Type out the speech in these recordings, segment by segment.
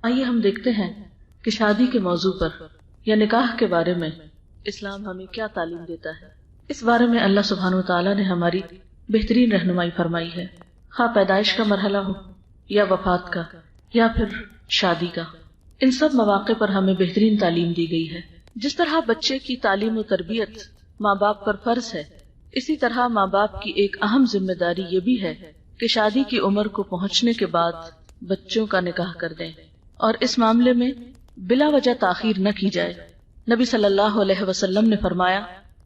آئیے ہم دیکھتے ہیں کہ شادی کے موضوع پر یا نکاح کے بارے میں اسلام ہمیں کیا تعلیم دیتا ہے۔ اس بارے میں اللہ سبحانہ وتعالیٰ نے ہماری بہترین رہنمائی فرمائی ہے، خواہ پیدائش کا مرحلہ ہو یا وفات کا یا پھر شادی کا، ان سب مواقع پر ہمیں بہترین تعلیم دی گئی ہے۔ جس طرح بچے کی تعلیم و تربیت ماں باپ پر فرض ہے، اسی طرح ماں باپ کی ایک اہم ذمہ داری یہ بھی ہے کہ شادی کی عمر کو پہنچنے کے بعد بچوں کا نکاح کر دیں، اور اس معاملے میں بلا وجہ تاخیر نہ کی جائے۔ نبی صلی اللہ علیہ وسلم نے فرمایا،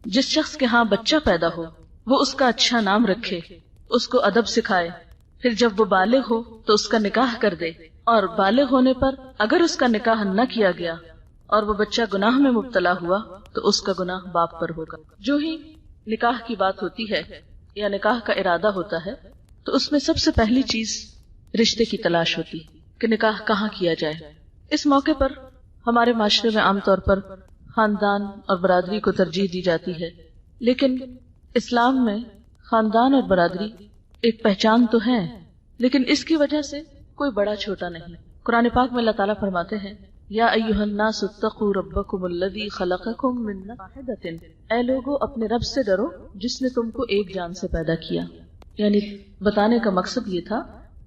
جس شخص کے ہاں بچہ پیدا ہو وہ اس کا اچھا نام رکھے، اس کو ادب سکھائے، پھر جب وہ بالغ ہو تو اس کا نکاح کر دے، اور بالغ ہونے پر اگر اس کا نکاح نہ کیا گیا اور وہ بچہ گناہ میں مبتلا ہوا تو اس کا گناہ باپ پر ہوگا۔ جو ہی نکاح کی بات ہوتی ہے یا نکاح کا ارادہ ہوتا ہے تو اس میں سب سے پہلی چیز رشتے کی تلاش ہوتی ہے کہ نکاح کہاں کیا جائے۔ اس موقع پر ہمارے معاشرے میں عام طور پر خاندان اور برادری کو ترجیح دی جاتی ہے، لیکن اسلام میں خاندان اور برادری ایک پہچان تو ہے، لیکن اس کی وجہ سے کوئی بڑا چھوٹا نہیں۔ قرآن پاک میں اللہ تعالیٰ فرماتے ہیں، یا ایھا الناس اتقوا ربکم الذی خلقکم من نفس واحدۃ، اے لوگو اپنے رب سے ڈرو جس نے تم کو ایک جان سے پیدا کیا۔ یعنی بتانے کا مقصد یہ تھا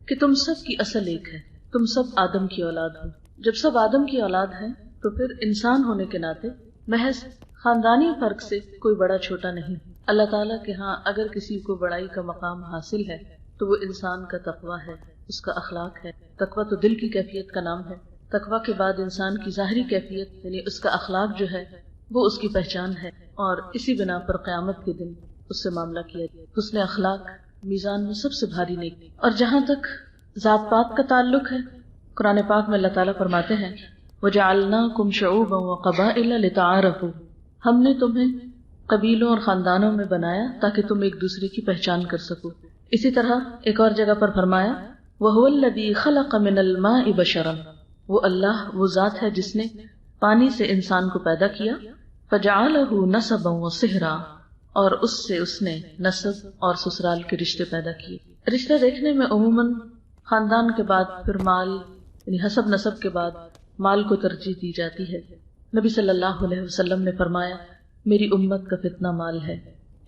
کہ تم سب کی اصل ایک ہے، تم سب آدم کی اولاد ہو۔ جب سب آدم کی اولاد ہیں تو پھر انسان ہونے کے ناطے محض خاندانی فرق سے کوئی بڑا چھوٹا نہیں۔ اللہ تعالیٰ کے ہاں اگر کسی کو بڑائی کا مقام حاصل ہے تو وہ انسان کا تقویٰ ہے، اس کا اخلاق ہے۔ تقویٰ تو دل کی کیفیت کا نام ہے۔ تقویٰ کے بعد انسان کی ظاہری کیفیت یعنی اس کا اخلاق جو ہے وہ اس کی پہچان ہے، اور اسی بنا پر قیامت کے دن اس سے معاملہ کیا جائے۔ حسن اخلاق میزان میں سب سے بھاری نیکی۔ اور جہاں تک ذات پات کا تعلق ہے، قرآن پاک میں اللہ تعالیٰ فرماتے ہیں، وَجَعَلْنَاكُمْ شُعُوبًا وَقَبَائِلَ لِتَعَارَفُوا، ہم نے تمہیں قبیلوں اور خاندانوں میں بنایا تاکہ تم ایک دوسرے کی پہچان کر سکو۔ اسی طرح ایک اور جگہ پر فرمایا، وَهُوَ الَّذِي خَلَقَ مِنَ الْمَاءِ بَشَرًا، وہ اللہ وہ ذات ہے جس نے پانی سے انسان کو پیدا کیا، فَجَعَلَهُ نَسَبًا وَصِهْرًا، اور اس سے اس نے نسب اور سسرال کے رشتے پیدا کیے۔ رشتہ دیکھنے میں عموماً خاندان کے بعد پھر مال یعنی حسب نسب کے بعد مال کو ترجیح دی جاتی ہے۔ نبی صلی اللہ علیہ وسلم نے فرمایا، میری امت کا فتنہ مال ہے،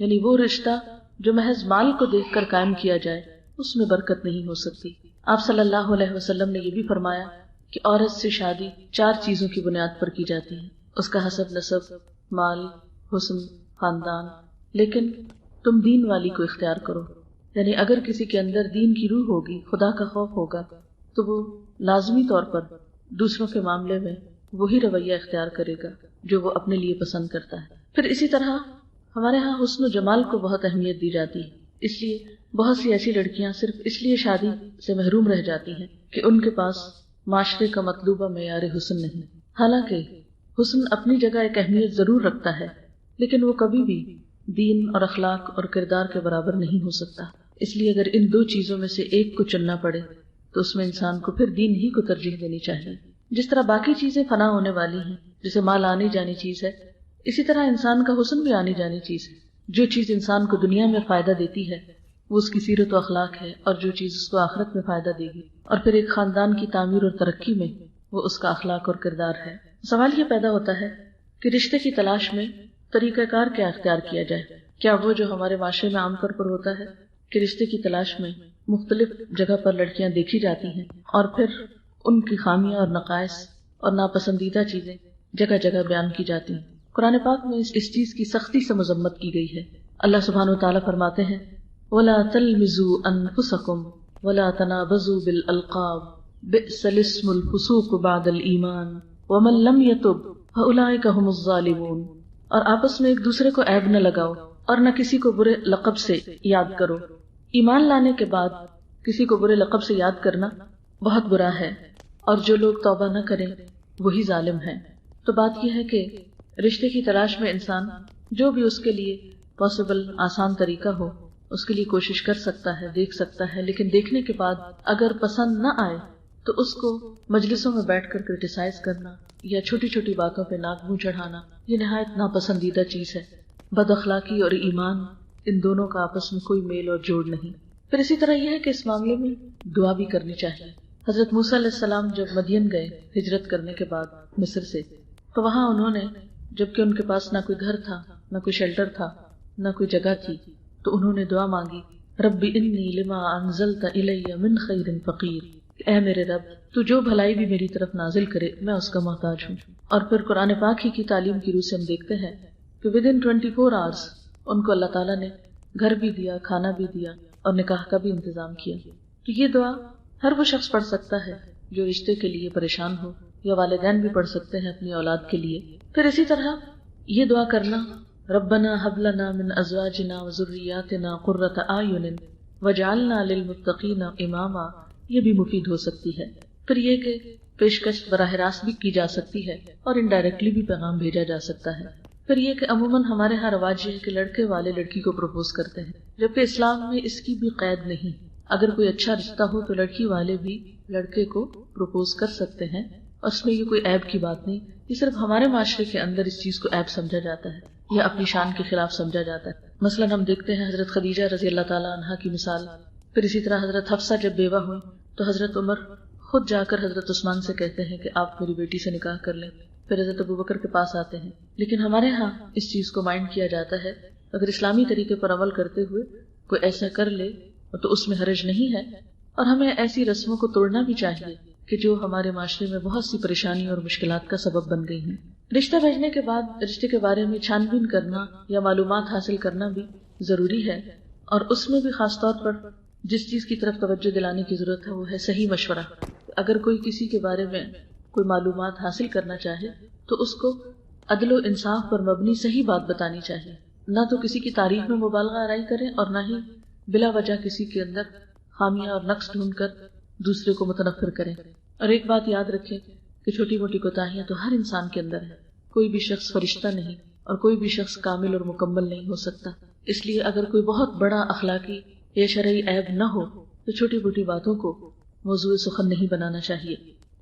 یعنی وہ رشتہ جو محض مال کو دیکھ کر قائم کیا جائے اس میں برکت نہیں ہو سکتی۔ آپ صلی اللہ علیہ وسلم نے یہ بھی فرمایا کہ عورت سے شادی 4 چیزوں کی بنیاد پر کی جاتی ہے، اس کا حسب نسب، مال، حسن، خاندان، لیکن تم دین والی کو اختیار کرو۔ یعنی اگر کسی کے اندر دین کی روح ہوگی، خدا کا خوف ہوگا، تو وہ لازمی طور پر دوسروں کے معاملے میں وہی رویہ اختیار کرے گا جو وہ اپنے لیے پسند کرتا ہے۔ پھر اسی طرح ہمارے ہاں حسن و جمال کو بہت اہمیت دی جاتی ہے، اس لیے بہت سی ایسی لڑکیاں صرف اس لیے شادی سے محروم رہ جاتی ہیں کہ ان کے پاس معاشرے کا مطلوبہ معیار حسن نہیں۔ حالانکہ حسن اپنی جگہ ایک اہمیت ضرور رکھتا ہے، لیکن وہ کبھی بھی دین اور اخلاق اور کردار کے برابر نہیں ہو سکتا۔ اس لیے اگر ان 2 چیزوں میں سے ایک کو چننا پڑے تو اس میں انسان کو پھر دین ہی کو ترجیح دینی چاہیے۔ جس طرح باقی چیزیں فنا ہونے والی ہیں، جیسے مال آنی جانی چیز ہے، اسی طرح انسان کا حسن بھی آنی جانی چیز ہے۔ جو چیز انسان کو دنیا میں فائدہ دیتی ہے وہ اس کی سیرت و اخلاق ہے، اور جو چیز اس کو آخرت میں فائدہ دے گی اور پھر ایک خاندان کی تعمیر اور ترقی میں وہ اس کا اخلاق اور کردار ہے۔ سوال یہ پیدا ہوتا ہے کہ رشتے کی تلاش میں طریقہ کار کیا اختیار کیا جائے؟ کیا وہ جو ہمارے معاشرے میں عام طور پر ہوتا ہے کہ رشتے کی تلاش میں مختلف جگہ پر لڑکیاں دیکھی جاتی ہیں اور پھر ان کی خامیاں اور نقائص اور ناپسندیدہ چیزیں جگہ جگہ بیان کی جاتی ہیں؟ قرآن پاک میں اس چیز کی سختی سے مذمت کی گئی ہے۔ اللہ سبحانہ وتعالیٰ فرماتے ہیں، وَلَا تَلْمِزُوا أَنفُسَكُمْ وَلَا تَنَابَزُوا بِالْأَلْقَابِ بِئْسَ الِاسْمُ الْفُسُوقُ بَعْدَ الْإِيمَانِ وَمَن لَّمْ يَتُبْ فَأُولَٰئِكَ هُمُ الظَّالِمُونَ، اور آپس میں ایک دوسرے کو عیب نہ لگاؤ اور نہ کسی کو برے لقب سے یاد کرو۔ ایمان لانے کے بعد کسی کو برے لقب سے یاد کرنا بہت برا ہے، اور جو لوگ توبہ نہ کریں وہی ظالم ہیں۔ تو بات یہ ہے کہ رشتے کی تلاش میں انسان جو بھی اس کے لیے پاسبل آسان طریقہ ہو اس کے لیے کوشش کر سکتا ہے، دیکھ سکتا ہے، لیکن دیکھنے کے بعد اگر پسند نہ آئے تو اس کو مجلسوں میں بیٹھ کر کرٹیسائز کرنا یا چھوٹی چھوٹی باتوں پہ ناک منہ چڑھانا یہ نہایت ناپسندیدہ چیز ہے۔ بد اخلاقی اور ایمان ان دونوں کا آپس میں کوئی میل اور جوڑ نہیں۔ پھر اسی طرح یہ ہے کہ اس معاملے میں دعا بھی کرنی چاہیے۔ حضرت موسیٰ علیہ السلام جب مدین گئے ہجرت کرنے کے بعد مصر سے، تو وہاں انہوں نے، جبکہ ان کے پاس نہ کوئی گھر تھا، نہ کوئی شیلٹر تھا، نہ کوئی جگہ تھی، تو انہوں نے دعا مانگی، رب انی لما انزلت الی من خیر فقیر، اے میرے رب تو جو بھلائی بھی میری طرف نازل کرے میں اس کا محتاج ہوں۔ اور پھر قرآن پاک ہی کی تعلیم کی روح سے ہم دیکھتے ہیں کہ ودن 24 آورز ان کو اللہ تعالیٰ نے گھر بھی دیا، کھانا بھی دیا اور نکاح کا بھی انتظام کیا۔ تو یہ دعا ہر وہ شخص پڑھ سکتا ہے جو رشتے کے لیے پریشان ہو، یا والدین بھی پڑھ سکتے ہیں اپنی اولاد کے لیے۔ پھر اسی طرح یہ دعا کرنا، ربنا ہب لنا من ازواجنا وذریاتنا قرۃ اعین وجعلنا للمتقین اماما، یہ بھی مفید ہو سکتی ہے۔ پھر یہ کہ پیشکش براہ راست بھی کی جا سکتی ہے اور انڈائریکٹلی بھی پیغام بھیجا جا سکتا ہے۔ پھر یہ کہ عموماً ہمارے ہاں رواج یہ ہے کہ لڑکے والے لڑکی کو پروپوز کرتے ہیں، جبکہ اسلام میں اس کی بھی قید نہیں۔ اگر کوئی اچھا رشتہ ہو تو لڑکی والے بھی لڑکے کو پروپوز کر سکتے ہیں، اور اس میں یہ کوئی عیب کی بات نہیں۔ یہ صرف ہمارے معاشرے کے اندر اس چیز کو عیب سمجھا جاتا ہے یا اپنی شان کے خلاف سمجھا جاتا ہے۔ مثلاً ہم دیکھتے ہیں حضرت خدیجہ رضی اللہ تعالیٰ عنہا کی مثال، پھر اسی طرح حضرت حفصہ جب بیوہ ہوئی تو حضرت عمر خود جا کر حضرت عثمان سے کہتے ہیں کہ آپ میری بیٹی سے نکاح کر لیں، پھر حضرت ابوبکر کے پاس آتے ہیں۔ لیکن ہمارے ہاں اس چیز کو مائنڈ کیا جاتا ہے، اگر اسلامی طریقے پر عمل کرتے ہوئے کوئی ایسا کر لے تو اس میں حرج نہیں ہے، اور ہمیں ایسی رسموں کو توڑنا بھی چاہیے کہ جو ہمارے معاشرے میں بہت سی پریشانی اور مشکلات کا سبب بن گئی ہیں۔ رشتہ بھیجنے کے بعد رشتے کے بارے میں چھان بین کرنا یا معلومات حاصل کرنا بھی ضروری ہے، اور اس میں بھی خاص طور پر جس چیز کی طرف توجہ دلانے کی ضرورت ہے وہ ہے صحیح مشورہ۔ اگر کوئی کسی کے بارے میں کوئی معلومات حاصل کرنا چاہے تو اس کو عدل و انصاف پر مبنی صحیح بات بتانی چاہیے، نہ تو کسی کی تعریف میں مبالغہ آرائی کریں اور نہ ہی بلا وجہ کسی کے اندر خامیاں اور نقص ڈھونڈ کر دوسرے کو متنفر کریں۔ اور ایک بات یاد رکھیں کہ چھوٹی موٹی کوتاہیاں تو ہر انسان کے اندر ہے، کوئی بھی شخص فرشتہ نہیں اور کوئی بھی شخص کامل اور مکمل نہیں ہو سکتا۔ اس لیے اگر کوئی بہت بڑا اخلاقی یا شرعی عیب نہ ہو تو چھوٹی موٹی باتوں کو موضوع سخن نہیں بنانا چاہیے،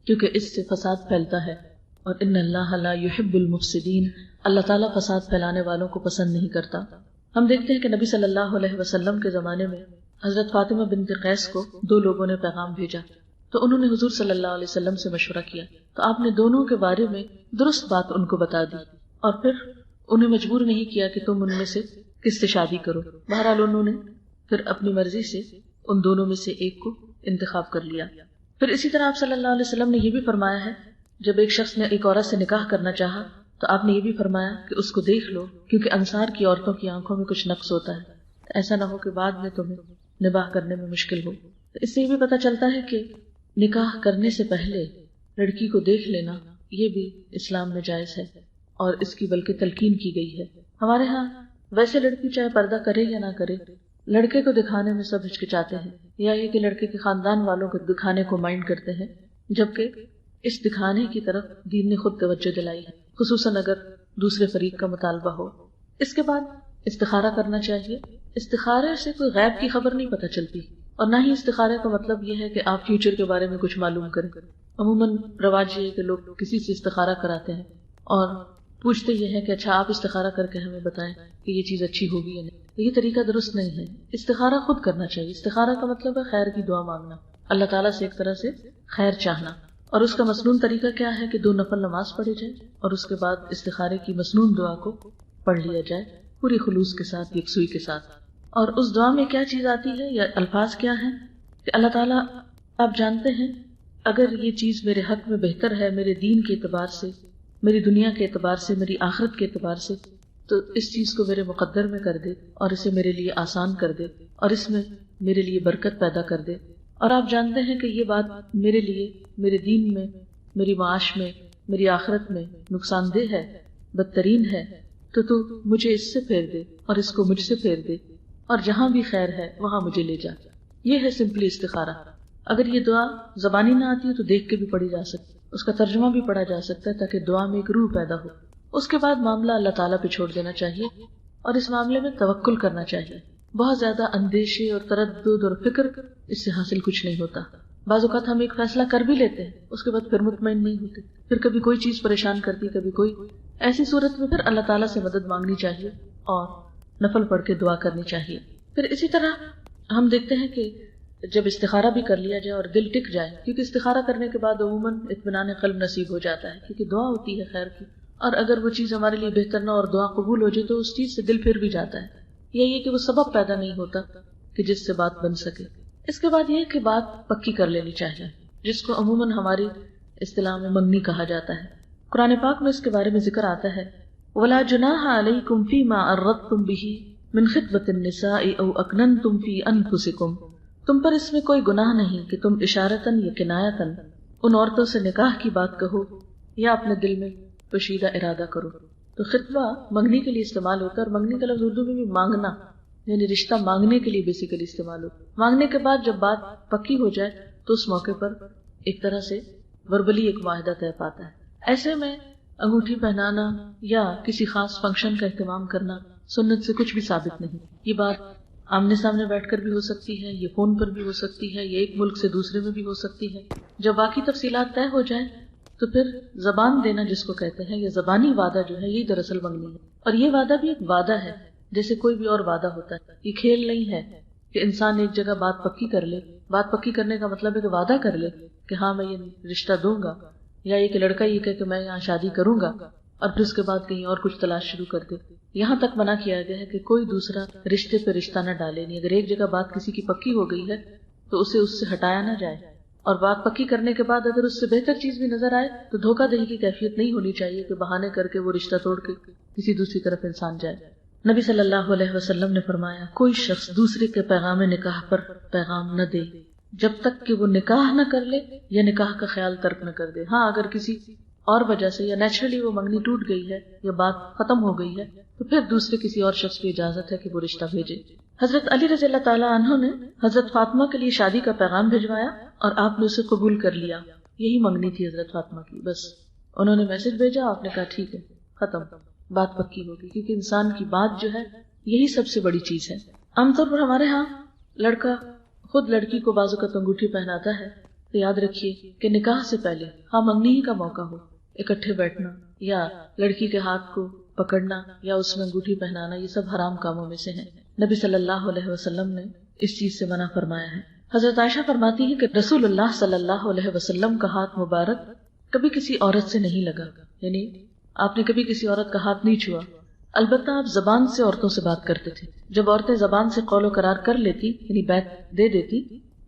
کیونکہ اس سے فساد پھیلتا ہے، اور ان اللہ لا يحب المفسدین، اللہ تعالیٰ فساد پھیلانے والوں کو پسند نہیں کرتا۔ ہم دیکھتے ہیں کہ نبی صلی اللہ علیہ وسلم کے زمانے میں حضرت فاطمہ بنت قیس کو دو لوگوں نے پیغام بھیجا، تو انہوں نے حضور صلی اللہ علیہ وسلم سے مشورہ کیا، تو آپ نے دونوں کے بارے میں درست بات ان کو بتا دی، اور پھر انہیں مجبور نہیں کیا کہ تم ان میں سے کس سے شادی کرو۔ بہرحال انہوں نے پھر اپنی مرضی سے ان دونوں میں سے ایک کو انتخاب کر لیا۔ پھر اسی طرح آپ صلی اللہ علیہ وسلم نے یہ بھی فرمایا ہے، جب ایک شخص نے ایک عورت سے نکاح کرنا چاہا تو آپ نے یہ بھی فرمایا کہ اس کو دیکھ لو، کیونکہ انصار کی عورتوں کی آنکھوں میں کچھ نقص ہوتا ہے، ایسا نہ ہو کہ بعد میں تمہیں نکاح کرنے میں مشکل ہو۔ اس سے یہ بھی پتہ چلتا ہے کہ نکاح کرنے سے پہلے لڑکی کو دیکھ لینا یہ بھی اسلام میں جائز ہے، اور اس کی بلکہ تلقین کی گئی ہے۔ ہمارے ہاں ویسے لڑکی چاہے پردہ کرے یا نہ کرے، لڑکے کو دکھانے میں سب ہچکچاتے ہیں، یا یہ کہ لڑکے کے خاندان والوں کو دکھانے کو مائنڈ کرتے ہیں، جبکہ اس دکھانے کی طرف دین نے خود توجہ دلائی ہے، خصوصاً اگر دوسرے فریق کا مطالبہ ہو۔ اس کے بعد استخارہ کرنا چاہیے۔ استخارے سے کوئی غیب کی خبر نہیں پتہ چلتی، اور نہ ہی استخارے کا مطلب یہ ہے کہ آپ فیوچر کے بارے میں کچھ معلوم کریں۔ عموماً رواج یہ ہے کہ لوگ کسی سے استخارہ کراتے ہیں اور پوچھتے یہ ہے کہ اچھا آپ استخارہ کر کے ہمیں بتائیں کہ یہ چیز اچھی ہوگی یا نہیں۔ یہ طریقہ درست نہیں ہے، استخارہ خود کرنا چاہیے۔ استخارہ کا مطلب ہے خیر کی دعا مانگنا، اللہ تعالیٰ سے ایک طرح سے خیر چاہنا، اور اس کا مسنون طریقہ کیا ہے کہ 2 نفل نماز پڑھی جائے اور اس کے بعد استخارے کی مسنون دعا کو پڑھ لیا جائے پوری خلوص کے ساتھ، یکسوئی کے ساتھ۔ اور اس دعا میں کیا چیز آتی ہے یا الفاظ کیا ہیں کہ اللہ تعالیٰ آپ جانتے ہیں اگر یہ چیز میرے حق میں بہتر ہے، میرے دین کے اعتبار سے، میری دنیا کے اعتبار سے، میری آخرت کے اعتبار سے، تو اس چیز کو میرے مقدر میں کر دے اور اسے میرے لیے آسان کر دے اور اس میں میرے لیے برکت پیدا کر دے۔ اور آپ جانتے ہیں کہ یہ بات میرے لیے، میرے دین میں، میری معاش میں، میری آخرت میں نقصان دہ ہے، بدترین ہے، تو مجھے اس سے پھیر دے اور اس کو مجھ سے پھیر دے، اور جہاں بھی خیر ہے وہاں مجھے لے جا۔ یہ ہے سمپلی استخارہ۔ اگر یہ دعا زبانی نہ آتی ہے تو دیکھ کے بھی پڑھی جا سکتی، اس کا ترجمہ بھی پڑھا جا سکتا ہے تاکہ دعا میں ایک روح پیدا ہو۔ اس کے بعد معاملہ اللہ تعالیٰ پہ چھوڑ دینا چاہیے اور اس معاملے میں توکل کرنا چاہیے۔ بہت زیادہ اندیشے اور تردد اور فکر اس سے حاصل کچھ نہیں ہوتا۔ بعض اوقات ہم ایک فیصلہ کر بھی لیتے ہیں، اس کے بعد پھر مطمئن نہیں ہوتے، پھر کبھی کوئی چیز پریشان کرتی، کبھی کوئی۔ ایسی صورت میں پھر اللہ تعالیٰ سے مدد مانگنی چاہیے اور نفل پڑھ کے دعا کرنی چاہیے۔ پھر اسی طرح ہم دیکھتے ہیں کہ جب استخارہ بھی کر لیا جائے اور دل ٹک جائے، کیونکہ استخارہ کرنے کے بعد عموماً اطمینان قلب نصیب ہو جاتا ہے، کیونکہ دعا ہوتی ہے خیر کی، اور اگر وہ چیز ہمارے لیے بہتر نہ اور دعا قبول ہو جائے تو اس چیز سے دل پھر بھی جاتا ہے، یہی ہے کہ وہ سبب پیدا نہیں ہوتا کہ جس سے بات بن سکے۔ اس کے بعد یہ کہ بات پکی کر لینی چاہیے، جس کو عموماً ہماری اصطلاح میں منگنی کہا جاتا ہے۔ قرآن پاک میں اس کے بارے میں ذکر آتا ہے وَلَا جُنَاحَ عَلَيْكُمْ فِي مَا عَرَّضْتُمْ بِهِ مِنْ خِطْبَةِ النِّسَاءِ أَوْ أَكْنَنْتُمْ فِي أَنفُسِكُمْ، تم پر اس میں کوئی گناہ نہیں کہ تم اشارتاً یا کنایتاً ان عورتوں سے نکاح کی بات کہو یا اپنے دل میں پوشیدہ ارادہ کرو۔ تو خطبہ منگنی کے لیے استعمال ہوتا ہے، اور منگنی کا لفظ اردو میں بھی مانگنا، یعنی رشتہ مانگنے کے لیے بیسیکلی استعمال ہوتا ہے۔ مانگنے کے بعد جب بات پکی ہو جائے تو اس موقع پر ایک طرح سے وربلی ایک معاہدہ طے پاتا ہے۔ ایسے میں انگوٹھی پہنانا یا کسی خاص فنکشن کا اہتمام کرنا سنت سے کچھ بھی ثابت نہیں۔ یہ بات آمنے سامنے بیٹھ کر بھی ہو سکتی ہے، یہ فون پر بھی ہو سکتی ہے، یہ ایک ملک سے دوسرے میں بھی ہو سکتی ہے۔ جب باقی تفصیلات طے ہو جائیں تو پھر زبان دینا جس کو کہتے ہیں، یا زبانی وعدہ جو ہے، یہی دراصل منگنی ہے۔ اور یہ وعدہ بھی ایک وعدہ ہے جیسے کوئی بھی اور وعدہ ہوتا ہے، یہ کھیل نہیں ہے کہ انسان ایک جگہ بات پکی کر لے۔ بات پکی کرنے کا مطلب ہے کہ وعدہ کر لے کہ ہاں میں یہ رشتہ دوں گا، یا یہ کہ لڑکا یہ کہے کہ میں یہاں شادی کروں گا، اور پھر اس کے بعد کہیں اور کچھ تلاش شروع کر دے۔ یہاں تک منع کیا گیا ہے کہ کوئی دوسرا رشتے پہ رشتہ نہ ڈالے، نہیں۔ اگر ایک جگہ بات کسی کی پکی ہو گئی ہے تو اسے اس سے ہٹایا نہ جائے، اور بات پکی کرنے کے بعد اگر اس سے بہتر چیز بھی نظر آئے تو دھوکہ دہی کی کیفیت نہیں ہونی چاہیے کہ بہانے کر کے وہ رشتہ توڑ کے کسی دوسری طرف انسان جائے۔ نبی صلی اللہ علیہ وسلم نے فرمایا کوئی شخص دوسرے کے پیغام نکاح پر پیغام نہ دے جب تک کہ وہ نکاح نہ کر لے یا نکاح کا خیال ترک نہ کر دے۔ ہاں اگر کسی اور وجہ سے یا نیچرلی وہ منگنی ٹوٹ گئی ہے یا بات ختم ہو گئی ہے تو پھر دوسرے کسی اور شخص کی اجازت ہے کہ وہ رشتہ بھیجے۔ حضرت علی رضی اللہ تعالیٰ عنہ نے حضرت فاطمہ کے لیے شادی کا پیغام بھجوایا اور آپ نے اسے قبول کر لیا۔ یہی منگنی تھی حضرت فاطمہ کی، بس انہوں نے میسج بھیجا، آپ نے کہا ٹھیک ہے، ختم، بات پکی ہوگی، کیونکہ انسان کی بات جو ہے یہی سب سے بڑی چیز ہے۔ عام طور پر ہمارے ہاں لڑکا خود لڑکی کو بازو کا انگوٹھی پہناتا ہے، تو یاد رکھیے کہ نکاح سے پہلے ہاں منگنی ہی کا موقع ہو، اکٹھے بیٹھنا یا لڑکی کے ہاتھ کو پکڑنا یا اس میں انگوٹھی پہنانا، یہ سب حرام کاموں میں سے ہیں۔ نبی صلی اللہ علیہ وسلم نے اس چیز سے منع فرمایا ہے۔ حضرت عائشہ فرماتی ہے کہ رسول اللہ صلی اللہ علیہ وسلم کا ہاتھ مبارک کبھی کسی عورت سے نہیں لگا، یعنی آپ نے کبھی کسی عورت کا ہاتھ نہیں چھوا، البتہ آپ زبان سے عورتوں سے بات کرتے تھے۔ جب عورتیں زبان سے قول و قرار کر لیتی، یعنی بیعت دے دیتی،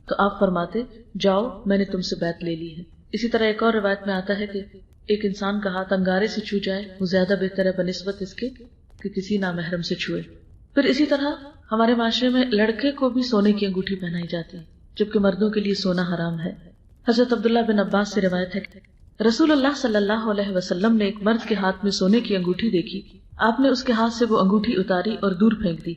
تو آپ فرماتے جاؤ میں نے تم سے بیعت لے لی ہے۔ اسی طرح ایک اور روایت میں آتا ہے کہ ایک انسان کا ہاتھ انگارے سے چھو جائے وہ زیادہ بہتر ہے بنسبت اس کے کہ کسی نامحرم سے چھوئے۔ پھر اسی طرح ہمارے معاشرے میں لڑکے کو بھی سونے کی انگوٹھی پہنائی جاتی ہے، جبکہ مردوں کے لیے سونا حرام ہے۔ حضرت عبداللہ بن عباس سے روایت ہے کہ رسول اللہ صلی اللہ علیہ وسلم نے ایک مرد کے ہاتھ میں سونے کی انگوٹھی دیکھی، آپ نے اس کے ہاتھ سے وہ انگوٹھی اتاری اور دور پھینک دی،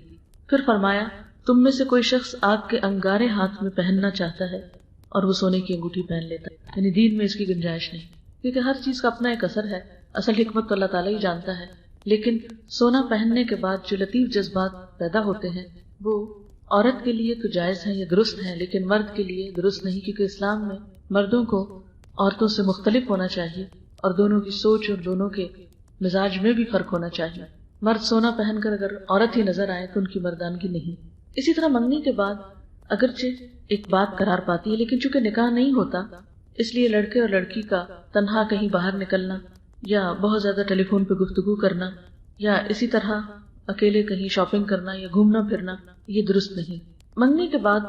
پھر فرمایا تم میں سے کوئی شخص آپ کے انگارے ہاتھ میں پہننا چاہتا ہے اور وہ سونے کی انگوٹھی پہن لیتا ہے، یعنی دین میں اس کی گنجائش نہیں، کیونکہ ہر چیز کا اپنا ایک اثر ہے، اصل حکمت تو اللہ تعالیٰ ہی جانتا ہے، لیکن سونا پہننے کے بعد جو لطیف جذبات پیدا ہوتے ہیں وہ عورت کے لیے تو جائز ہیں یا درست ہیں، لیکن مرد کے لیے درست نہیں، کیونکہ اسلام میں مردوں کو عورتوں سے مختلف ہونا چاہیے اور دونوں کی سوچ اور دونوں کے مزاج میں بھی فرق ہونا چاہیے۔ مرد سونا پہن کر اگر عورت ہی نظر آئے تو ان کی مردانگی نہیں۔ اسی طرح منگنی کے بعد اگرچہ ایک بات قرار پاتی ہے، لیکن چونکہ نکاح نہیں ہوتا اس لیے لڑکے اور لڑکی کا تنہا کہیں باہر نکلنا یا بہت زیادہ ٹیلی فون پہ گفتگو کرنا یا اسی طرح اکیلے کہیں شاپنگ کرنا یا گھومنا پھرنا یہ درست نہیں۔ منگنی کے بعد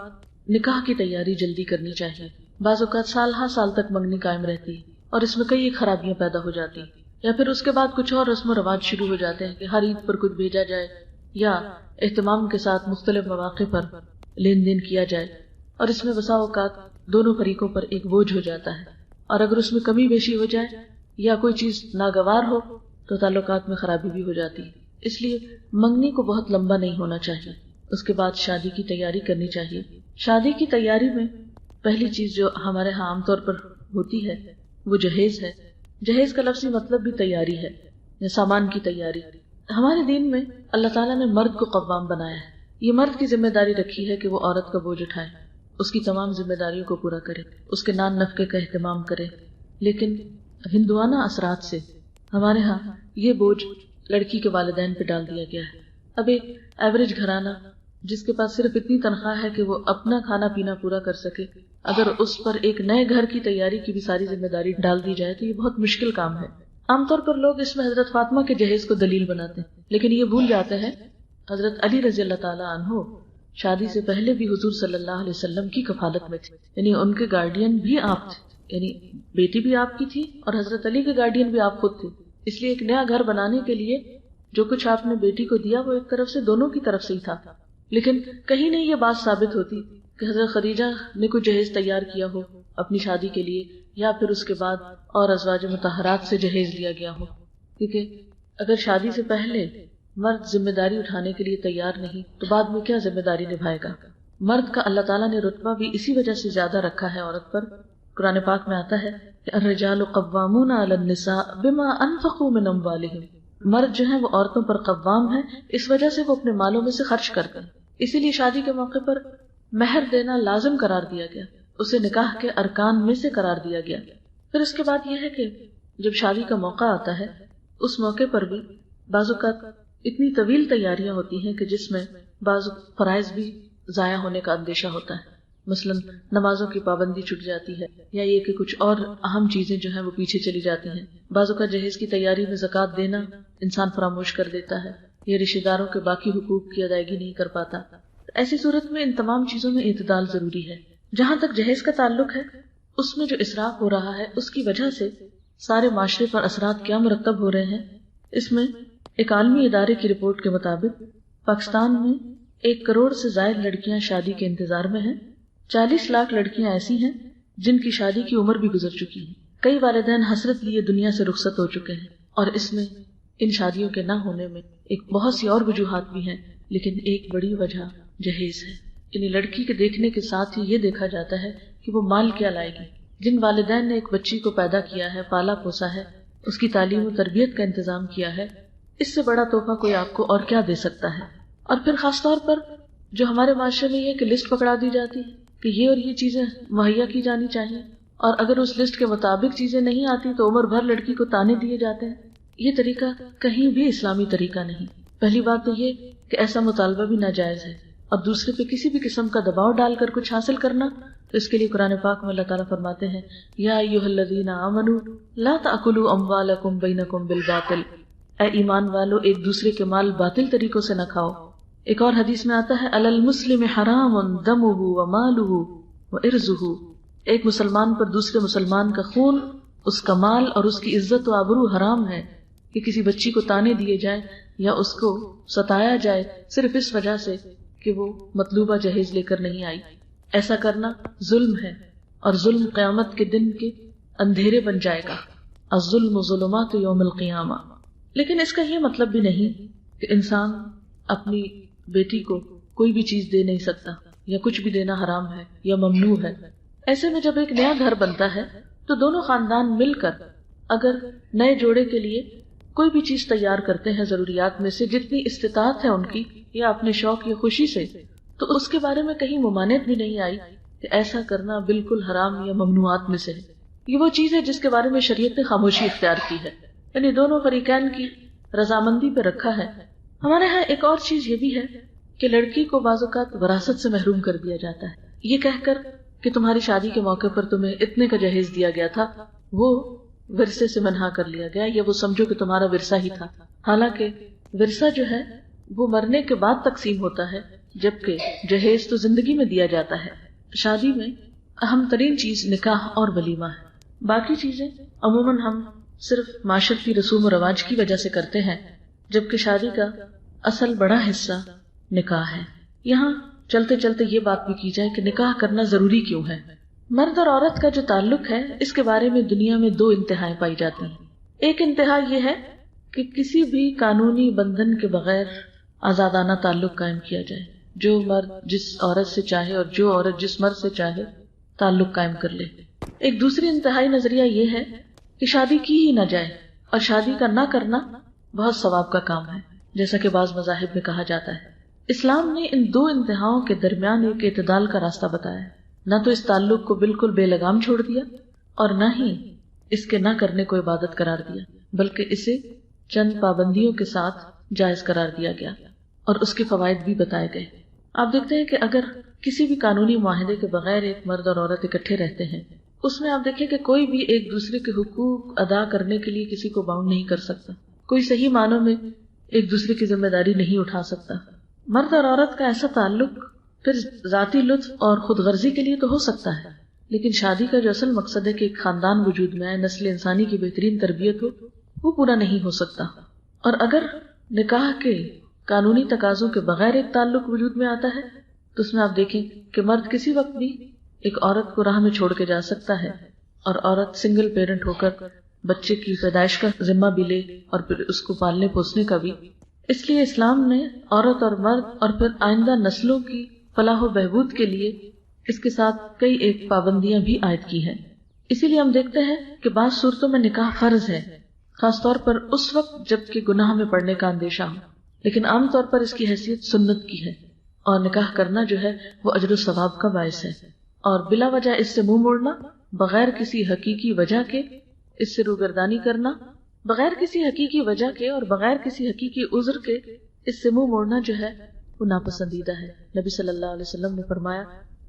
نکاح کی تیاری جلدی کرنی چاہیے۔ بعض اوقات سال ہر سال تک منگنی قائم رہتی ہے اور اس میں کئی خرابیاں پیدا ہو جاتی ہیں، یا پھر اس کے بعد کچھ اور رسم و رواج شروع ہو جاتے ہیں کہ ہر عید پر کچھ بھیجا جائے یا اہتمام کے ساتھ مختلف مواقع پر لین دین کیا جائے، اور اس میں بسا اوقات دونوں فریقوں پر ایک بوجھ ہو جاتا ہے، اور اگر اس میں کمی بیشی ہو جائے یا کوئی چیز ناگوار ہو تو تعلقات میں خرابی بھی ہو جاتی ہے۔ اس لیے منگنی کو بہت لمبا نہیں ہونا چاہیے، اس کے بعد شادی کی تیاری کرنی چاہیے۔ شادی کی تیاری میں پہلی چیز جو ہمارے ہاں عام طور پر ہوتی ہے وہ جہیز ہے۔ جہیز کا لفظی مطلب بھی تیاری ہے یا سامان کی تیاری۔ ہمارے دین میں اللہ تعالیٰ نے مرد کو قوام بنایا ہے، یہ مرد کی ذمہ داری رکھی ہے کہ وہ عورت کا بوجھ اٹھائے، اس کی تمام ذمہ داریوں کو پورا کرے، اس کے نان نفقے کا اہتمام کرے، لیکن ہندوانہ اثرات سے ہمارے ہاں یہ بوجھ لڑکی کے والدین پہ ڈال دیا گیا ہے۔ اب ایک ایوریج گھرانہ جس کے پاس صرف اتنی تنخواہ ہے کہ وہ اپنا کھانا پینا پورا کر سکے، اگر اس پر ایک نئے گھر کی تیاری کی بھی ساری ذمہ داری ڈال دی جائے تو یہ بہت مشکل کام ہے۔ عام طور پر لوگ اس میں حضرت فاطمہ کے جہیز کو دلیل بناتے ہیں، لیکن یہ بھول جاتے ہیں حضرت علی رضی اللہ تعالیٰ عنہ شادی سے پہلے بھی حضور صلی اللہ علیہ وسلم کی کفالت میں تھے، یعنی ان کے گارڈین بھی آپ تھے، یعنی بیٹی بھی آپ کی تھی اور حضرت علی کے گارڈین بھی آپ خود تھے۔ اس لیے ایک نیا گھر بنانے کے لیے جو کچھ آپ نے بیٹی کو دیا وہ ایک طرف سے دونوں کی طرف سے ہی تھا، لیکن کہیں نہیں یہ بات ثابت ہوتی کہ حضرت خدیجہ نے کوئی جہیز تیار کیا ہو اپنی شادی کے لیے، یا پھر اس کے بعد اور ازواج مطہرات سے جہیز لیا گیا ہو، کیونکہ اگر شادی سے پہلے مرد ذمہ داری اٹھانے کے لیے تیار نہیں تو بعد میں کیا ذمہ داری نبھائے گا؟ مرد کا اللہ تعالیٰ نے رتبہ بھی اسی وجہ سے زیادہ رکھا ہے عورت پر۔ قرآن پاک میں آتا ہے کہ الرجال قوامون علی النساء بما انفقوا من اموالہم، مرد جو ہیں وہ عورتوں پر قوام ہیں اس وجہ سے وہ اپنے مالوں میں سے خرچ کرتے ہیں، اسی لیے شادی کے موقع پر مہر دینا لازم قرار دیا گیا، اسے نکاح کے ارکان میں سے قرار دیا گیا۔ پھر اس کے بعد یہ ہے کہ جب شادی کا موقع آتا ہے اس موقع پر بھی بعض اوقات اتنی طویل تیاریاں ہوتی ہیں کہ جس میں بعض فرائض بھی ضائع ہونے کا اندیشہ ہوتا ہے، مثلا نمازوں کی پابندی چھٹ جاتی ہے، یا یہ کہ کچھ اور اہم چیزیں جو ہیں وہ پیچھے چلی جاتی ہیں۔ بعض اوقات جہیز کی تیاری میں زکوٰۃ دینا انسان فراموش کر دیتا ہے، یا رشتہ داروں کے باقی حقوق کی ادائیگی نہیں کر پاتا۔ ایسی صورت میں ان تمام چیزوں میں اعتدال ضروری ہے۔ جہاں تک جہیز کا تعلق ہے اس میں جو اسراف ہو رہا ہے اس کی وجہ سے سارے معاشرے پر اثرات کیا مرتب ہو رہے ہیں۔ اس میں ایک عالمی ادارے کی رپورٹ کے مطابق پاکستان میں 1 کروڑ سے زائد لڑکیاں شادی کے انتظار میں ہیں، 40 لاکھ لڑکیاں ایسی ہیں جن کی شادی کی عمر بھی گزر چکی ہے، کئی والدین حسرت لیے دنیا سے رخصت ہو چکے ہیں، اور اس میں ان شادیوں کے نہ ہونے میں ایک بہت سی اور وجوہات بھی ہیں، لیکن ایک بڑی وجہ جہیز ہے۔ یعنی لڑکی کے دیکھنے کے ساتھ ہی یہ دیکھا جاتا ہے کہ وہ مال کیا لائے گی۔ جن والدین نے ایک بچی کو پیدا کیا ہے، پالا پوسا ہے، اس کی تعلیم و تربیت کا انتظام کیا ہے، اس سے بڑا تحفہ کوئی آپ کو اور کیا دے سکتا ہے۔ اور پھر خاص طور پر جو ہمارے معاشرے میں یہ کہ لسٹ پکڑا دی جاتی ہے کہ یہ اور یہ چیزیں مہیا کی جانی چاہیے، اور اگر اس لسٹ کے مطابق چیزیں نہیں آتی تو عمر بھر لڑکی کو تانے دیے جاتے ہیں۔ یہ طریقہ کہیں بھی اسلامی طریقہ نہیں۔ پہلی بات تو یہ کہ ایسا مطالبہ بھی ناجائز ہے، اور دوسرے پہ کسی بھی قسم کا دباؤ ڈال کر کچھ حاصل کرنا، تو اس کے لیے قرآن پاک میں اللہ تعالیٰ فرماتے ہیں یا ایھا الذین آمنوا لا تأکلوا اموالکم بینکم بالباطل، اے ایمان والو ایک دوسرے کے مال باطل طریقوں سے نہ کھاؤ۔ ایک اور حدیث میں آتا ہے علی المسلم حرام دمہ ومالہ وعرضہ، ایک مسلمان پر دوسرے مسلمان کا خون، اس کا مال اور اس کی عزت و آبرو حرام ہے، کہ کسی بچی کو تانے دیے جائیں یا اس کو ستایا جائے صرف اس وجہ سے کہ وہ مطلوبہ جہیز لے کر نہیں آئی۔ ایسا کرنا ظلم ہے، اور ظلم قیامت کے دن کے اندھیرے بن جائے گا۔ الظلم ظلمات یوم القیامہ۔ لیکن اس کا یہ مطلب بھی نہیں کہ انسان اپنی بیٹی کو کوئی بھی چیز دے نہیں سکتا، یا کچھ بھی دینا حرام ہے یا ممنوع ہے۔ ایسے میں جب ایک نیا گھر بنتا ہے تو دونوں خاندان مل کر اگر نئے جوڑے کے لیے کوئی بھی چیز تیار کرتے ہیں ضروریات میں سے جتنی استطاعت ہے ان کی، یا اپنے شوق یا خوشی سے، تو اس کے بارے میں کہیں ممانعت بھی نہیں آئی کہ ایسا کرنا بالکل حرام یا ممنوعات میں سے ہے۔ یہ وہ چیز ہے جس کے بارے میں شریعت نے خاموشی اختیار کی ہے، یعنی دونوں فریقین کی رضامندی پہ رکھا ہے۔ ہمارے ہاں ایک اور چیز یہ بھی ہے کہ لڑکی کو بعض اوقات وراثت سے محروم کر دیا جاتا ہے، یہ کہہ کر کہ تمہاری شادی کے موقع پر تمہیں اتنے کا جہیز دیا گیا تھا، وہ ورثے سے منہا کر لیا گیا، یا وہ سمجھو کہ تمہارا ورثہ ہی تھا۔ حالانکہ ورثہ جو ہے وہ مرنے کے بعد تقسیم ہوتا ہے، جبکہ جہیز تو زندگی میں دیا جاتا ہے۔ شادی میں اہم ترین چیز نکاح اور ولیمہ ہے، باقی چیزیں عموماً ہم صرف معاشرتی رسوم و رواج کی وجہ سے کرتے ہیں، جبکہ شادی کا اصل بڑا حصہ نکاح ہے۔ یہاں چلتے چلتے یہ بات بھی کی جائے کہ نکاح کرنا ضروری کیوں ہے۔ مرد اور عورت کا جو تعلق ہے اس کے بارے میں دنیا میں 2 انتہائیں پائی جاتی ہیں۔ ایک انتہا یہ ہے کہ کسی بھی قانونی بندھن کے بغیر آزادانہ تعلق قائم کیا جائے، جو مرد جس عورت سے چاہے اور جو عورت جس مرد سے چاہے تعلق قائم کر لے۔ ایک دوسری انتہائی نظریہ یہ ہے کہ شادی کی ہی نہ جائے، اور شادی کا نہ کرنا بہت ثواب کا کام ہے، جیسا کہ بعض مذاہب میں کہا جاتا ہے۔ اسلام نے ان 2 انتہاؤں کے درمیان ایک اعتدال کا راستہ بتایا ہے، نہ تو اس تعلق کو بالکل بے لگام چھوڑ دیا اور نہ ہی اس کے نہ کرنے کو عبادت قرار دیا، بلکہ اسے چند پابندیوں کے ساتھ جائز قرار دیا گیا اور اس کے فوائد بھی بتائے گئے۔ آپ دیکھتے ہیں کہ اگر کسی بھی قانونی معاہدے کے بغیر ایک مرد اور عورت اکٹھے رہتے ہیں، اس میں آپ دیکھیں کہ کوئی بھی ایک دوسرے کے حقوق ادا کرنے کے لیے کسی کو باؤنڈ نہیں کر سکتا، کوئی صحیح معنوں میں ایک دوسرے کی ذمہ داری نہیں اٹھا سکتا۔ مرد اور عورت کا ایسا تعلق پھر ذاتی لطف اور خود غرضی کے لیے تو ہو سکتا ہے، لیکن شادی کا جو اصل مقصد ہے کہ ایک خاندان وجود میں آئے، نسل انسانی کی بہترین تربیت ہو، وہ پورا نہیں ہو سکتا۔ اور اگر نکاح کے قانونی تقاضوں کے بغیر ایک تعلق وجود میں آتا ہے تو اس میں آپ دیکھیں کہ مرد کسی وقت بھی ایک عورت کو راہ میں چھوڑ کے جا سکتا ہے، اور عورت سنگل پیرنٹ ہو کر بچے کی پیدائش کا ذمہ بھی لے اور پھر اس کو پالنے پوسنے کا بھی۔ اس لیے اسلام نے عورت اور مرد اور پھر آئندہ نسلوں کی فلاح و بہبود کے لیے اس کے ساتھ کئی ایک پابندیاں بھی عائد کی ہیں۔ اسی لیے ہم دیکھتے ہیں کہ بعض صورتوں میں نکاح فرض ہے، خاص طور پر اس وقت جب کہ گناہ میں پڑنے کا اندیشہ ہو، لیکن عام طور پر اس کی حیثیت سنت کی ہے، اور نکاح کرنا جو ہے وہ اجر و ثواب کا باعث ہے، اور بلا وجہ اس سے منہ موڑنا، بغیر کسی حقیقی وجہ کے اس سے روگردانی کرنا، بغیر کسی حقیقی وجہ کے اور بغیر کسی حقیقی عذر کے اس سے منہ موڑنا جو ہے وہ ناپسندیدہ ہے۔ نبی صلی اللہ علیہ وسلم نے فرمایا،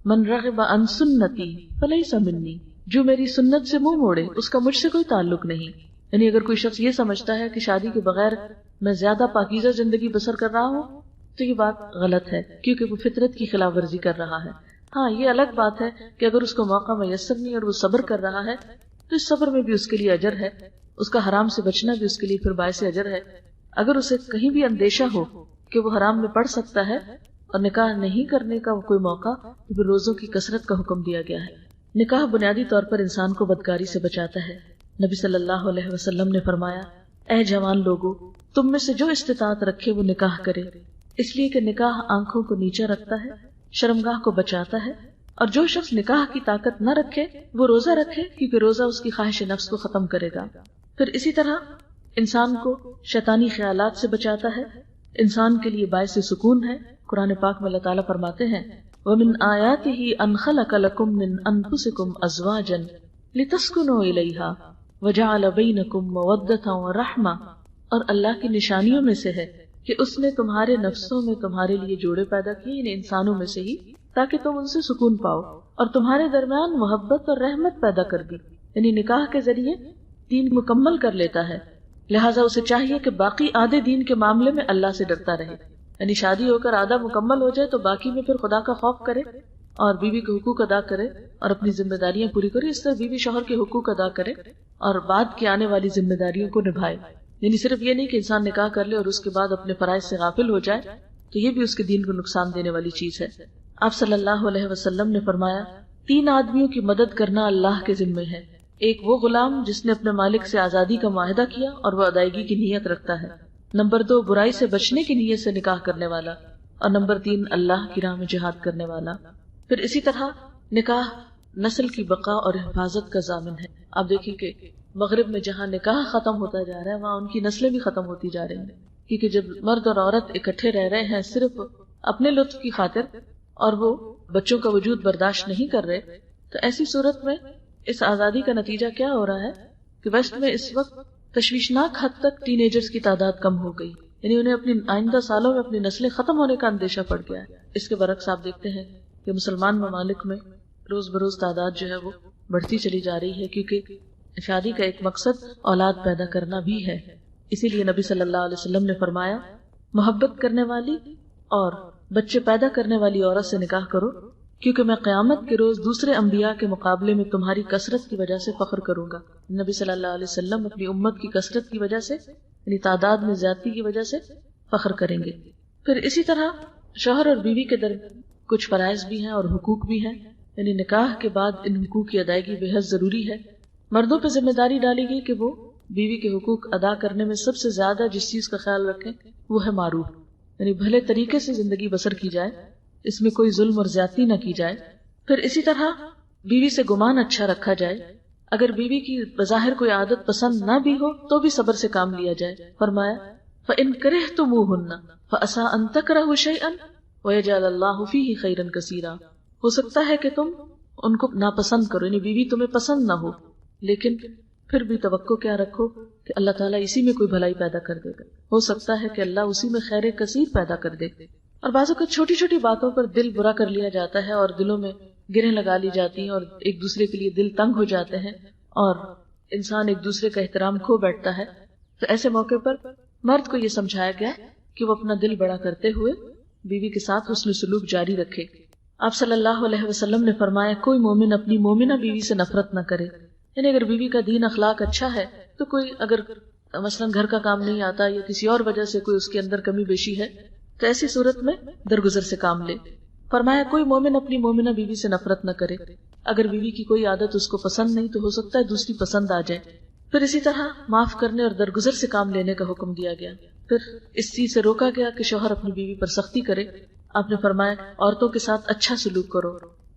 من رغب عن سنتی فلیس منی، جو میری سنت سے منہ موڑے اس کا مجھ سے کوئی تعلق نہیں۔ یعنی اگر کوئی شخص یہ سمجھتا ہے کہ شادی کے بغیر میں زیادہ پاکیزہ زندگی بسر کر رہا ہوں تو یہ بات غلط ہے، کیونکہ وہ فطرت کی خلاف ورزی کر رہا ہے۔ ہاں، یہ الگ بات ہے کہ اگر اس کو موقع میسر نہیں اور وہ صبر کر رہا ہے تو اس صبر میں بھی اس کے لیے اجر ہے، اس کا حرام سے بچنا بھی اس کے لیے پھر باعث اجر ہے۔ اگر اسے کہیں بھی اندیشہ ہو کہ وہ حرام میں پڑ سکتا ہے اور نکاح نہیں کرنے کا کوئی موقع، تو پھر روزوں کی کثرت کا حکم دیا گیا ہے۔ نکاح بنیادی طور پر انسان کو بدکاری سے بچاتا ہے۔ نبی صلی اللہ علیہ وسلم نے فرمایا، اے جوان لوگو، تم میں سے جو استطاعت رکھے وہ نکاح کرے، اس لیے کہ نکاح آنکھوں کو نیچا رکھتا ہے، شرمگاہ کو بچاتا ہے، اور جو شخص نکاح کی طاقت نہ رکھے وہ روزہ رکھے، کیونکہ روزہ اس کی خواہش نفس کو ختم کرے گا۔ پھر اسی طرح انسان کو شیطانی خیالات سے بچاتا ہے، انسان کے لیے باعث سکون ہے۔ قرآن پاک میں اللہ تعالیٰ فرماتے ہیں، وَمِنْ آيَاتِهِ أَنْ خَلَقَ لَكُم مِّنْ أَنفُسِكُمْ أَزْوَاجًا لِتَسْكُنُوا إِلَيْهَا وَجَعَلَ بَيْنَكُم مَّوَدَّةً وَرَحْمَةً، اور اللہ کی نشانیوں میں سے ہے کہ اس نے تمہارے نفسوں میں تمہارے لیے جوڑے پیدا کیے، یعنی انسانوں میں سے ہی، تاکہ تم ان سے سکون پاؤ، اور تمہارے درمیان محبت اور رحمت پیدا کر دی۔ یعنی نکاح کے ذریعے دین مکمل کر لیتا ہے، لہٰذا اسے چاہیے کہ باقی آدھے دین کے معاملے میں اللہ سے ڈرتا رہے۔ یعنی شادی ہو کر آدھا مکمل ہو جائے تو باقی میں پھر خدا کا خوف کرے اور بیوی کے حقوق ادا کرے اور اپنی ذمہ داریاں پوری کرے، اس طرح بیوی شوہر کے حقوق ادا کرے اور بعد کی آنے والی ذمہ داریوں کو نبھائے۔ یعنی صرف یہ نہیں کہ انسان نکاح کر لے اور اس کے بعد اپنے فرائض سے غافل ہو جائے، تو یہ بھی اس کے دین کو نقصان دینے والی چیز ہے۔ آپ صلی اللہ علیہ وسلم نے فرمایا، 3 آدمیوں کی مدد کرنا اللہ کے ذمے ہے، ایک وہ غلام جس نے اپنے مالک سے آزادی کا معاہدہ کیا اور وہ ادائیگی کی نیت رکھتا ہے، نمبر 2 برائی سے بچنے کی نیت سے نکاح کرنے والا، اور نمبر 3 اللہ کی راہ میں جہاد کرنے والا۔ پھر اسی طرح نکاح نسل کی بقا اور حفاظت کا ضامن ہے۔ آپ دیکھیں کہ مغرب میں جہاں نکاح ختم ہوتا جا رہا ہے وہاں ان کی نسلیں بھی ختم ہوتی جا رہی ہیں، کیونکہ جب مرد اور عورت اکٹھے رہ رہے ہیں صرف اپنے لطف کی خاطر اور وہ بچوں کا وجود برداشت نہیں کر رہے، تو ایسی صورت میں اس آزادی کا نتیجہ کیا ہو رہا ہے کہ ویسٹ میں اس وقت تشویشناک حد تک ٹین ایجرز کی تعداد کم ہو گئی، یعنی انہیں اپنی آئندہ سالوں میں اپنی نسلیں ختم ہونے کا اندیشہ پڑ گیا ہے۔ اس کے برعکس آپ دیکھتے ہیں کہ مسلمان ممالک میں روز بروز تعداد جو ہے وہ بڑھتی چلی جا رہی ہے، کیونکہ شادی کا ایک مقصد اولاد پیدا کرنا بھی ہے۔ اسی لیے نبی صلی اللہ علیہ وسلم نے فرمایا، محبت کرنے والی اور بچے پیدا کرنے والی عورت سے نکاح کرو، کیونکہ میں قیامت کے روز دوسرے انبیاء کے مقابلے میں تمہاری کثرت کی وجہ سے فخر کروں گا۔ نبی صلی اللہ علیہ وسلم اپنی امت کی کثرت کی وجہ سے، یعنی تعداد میں زیادتی کی وجہ سے فخر کریں گے۔ پھر اسی طرح شوہر اور بیوی کے درمیان کچھ فرائض بھی ہیں اور حقوق بھی ہیں، یعنی نکاح کے بعد ان حقوق کی ادائیگی بے حد ضروری ہے۔ مردوں پہ ذمہ داری ڈالی گئی کہ وہ بیوی کے حقوق ادا کرنے میں سب سے زیادہ جس چیز کا خیال رکھیں وہ ہے معروف، یعنی بھلے طریقے سے زندگی بسر کی جائے، اس میں کوئی ظلم اور زیادتی نہ کی جائے۔ پھر اسی طرح بیوی سے گمان اچھا رکھا جائے، اگر بیوی کی بظاہر کوئی عادت پسند نہ بھی ہو تو بھی صبر سے کام لیا جائے۔ فرمایا، فَإِن كَرِهْتُمُوهُنَّ فَعَسَىٰ أَن تَكْرَهُوا شَيْئًا وَيَجْعَلَ اللَّهُ فِيهِ خَيْرًا كَثِيرًا، ہو سکتا ہے کہ تم ان کو ناپسند کرو، یعنی بیوی تمہیں پسند نہ ہو، لیکن پھر بھی توقع کیا رکھو کہ اللہ تعالیٰ اسی میں کوئی بھلائی پیدا کر دے گا، ہو سکتا ہے کہ اللہ اسی میں خیر کثیر پیدا کر دے۔ اور بعض اوقات چھوٹی چھوٹی باتوں پر دل برا کر لیا جاتا ہے اور دلوں میں گرہیں لگا لی جاتی ہیں اور ایک دوسرے کے لیے دل تنگ ہو جاتے ہیں اور انسان ایک دوسرے کا احترام کھو بیٹھتا ہے. تو ایسے موقع پر مرد کو یہ سمجھایا گیا کہ وہ اپنا دل بڑا کرتے ہوئے بیوی کے ساتھ حسن سلوک جاری رکھے. آپ صلی اللہ علیہ وسلم نے فرمایا کوئی مومن اپنی مومنہ بیوی سے نفرت نہ کرے. یعنی اگر بیوی کا دین اخلاق اچھا ہے تو کوئی اگر مثلا گھر کا کام نہیں آتا یا کسی اور وجہ سے کوئی اس کے اندر کمی بیشی ہے تو ایسی صورت میں درگزر سے کام لے. فرمایا کوئی مومن اپنی مومنہ بیوی سے نفرت نہ کرے. اگر بیوی کی کوئی عادت اس کو پسند نہیں تو ہو سکتا ہے دوسری پسند آ جائے. پھر اسی طرح معاف کرنے اور درگزر سے کام لینے کا حکم دیا گیا. پھر اس چیز سے روکا گیا کہ شوہر اپنی بیوی پر سختی کرے. آپ نے فرمایا عورتوں کے ساتھ اچھا سلوک کرو.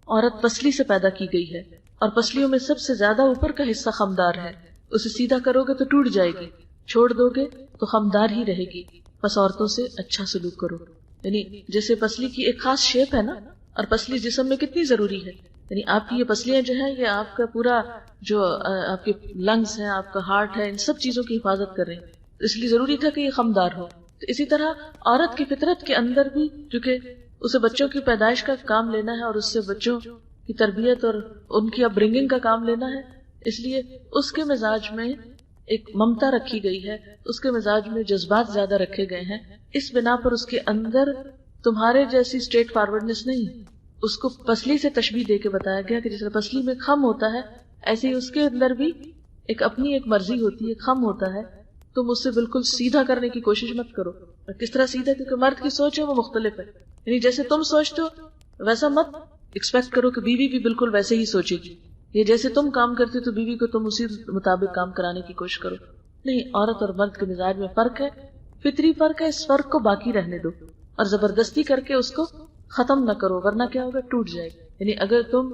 عورت پسلی سے پیدا کی گئی ہے اور پسلیوں میں سب سے زیادہ اوپر کا حصہ خمدار ہے. اسے سیدھا کرو گے تو ٹوٹ جائے گی، چھوڑ دو گے تو خمدار ہی رہے گی. بس عورتوں سے اچھا سلوک کرو. یعنی جیسے پسلی کی ایک خاص شیپ ہے نا، اور پسلی جسم میں کتنی ضروری ہے. یعنی آپ کی یہ پسلیاں جو ہیں یہ آپ کا پورا جو آپ کے لنگز ہیں، آپ کا ہارٹ ہے، ان سب چیزوں کی حفاظت کر رہے ہیں. اس لیے ضروری تھا کہ یہ خمدار ہو. تو اسی طرح عورت کی فطرت کے اندر بھی چونکہ اسے بچوں کی پیدائش کا کام لینا ہے اور اس سے بچوں کی تربیت اور ان کی اپ برنگنگ کا کام لینا ہے، اس لیے اس کے مزاج میں ایک ممتا رکھی گئی ہے، اس کے مزاج میں جذبات زیادہ رکھے گئے ہیں. اس بنا پر اس کے اندر تمہارے جیسی اسٹریٹ فارورڈنس نہیں، اس کو پسلی سے تشبیہ دے کے بتایا گیا کہ جیسے پسلی میں خم ہوتا ہے ایسے ہی اس کے اندر بھی ایک اپنی ایک مرضی ہوتی ہے، خم ہوتا ہے. تم اس سے بالکل سیدھا کرنے کی کوشش مت کرو. اور کس طرح سیدھا؟ کیونکہ مرد کی سوچ ہے وہ مختلف ہے. یعنی جیسے تم سوچتے ہو ویسا مت ایکسپیکٹ کرو کہ بیوی بھی بالکل ویسے ہی سوچے گی. یہ جیسے تم کام کرتے تو بیوی کو تم اسی مطابق کام کرانے کی کوشش کرو. نہیں، عورت اور مرد کے مزاج میں فرق ہے، فطری فرق ہے. اس فرق کو باقی رہنے دو اور زبردستی کر کے اس کو ختم نہ کرو، ورنہ کیا ہوگا؟ ٹوٹ جائے گا. یعنی اگر تم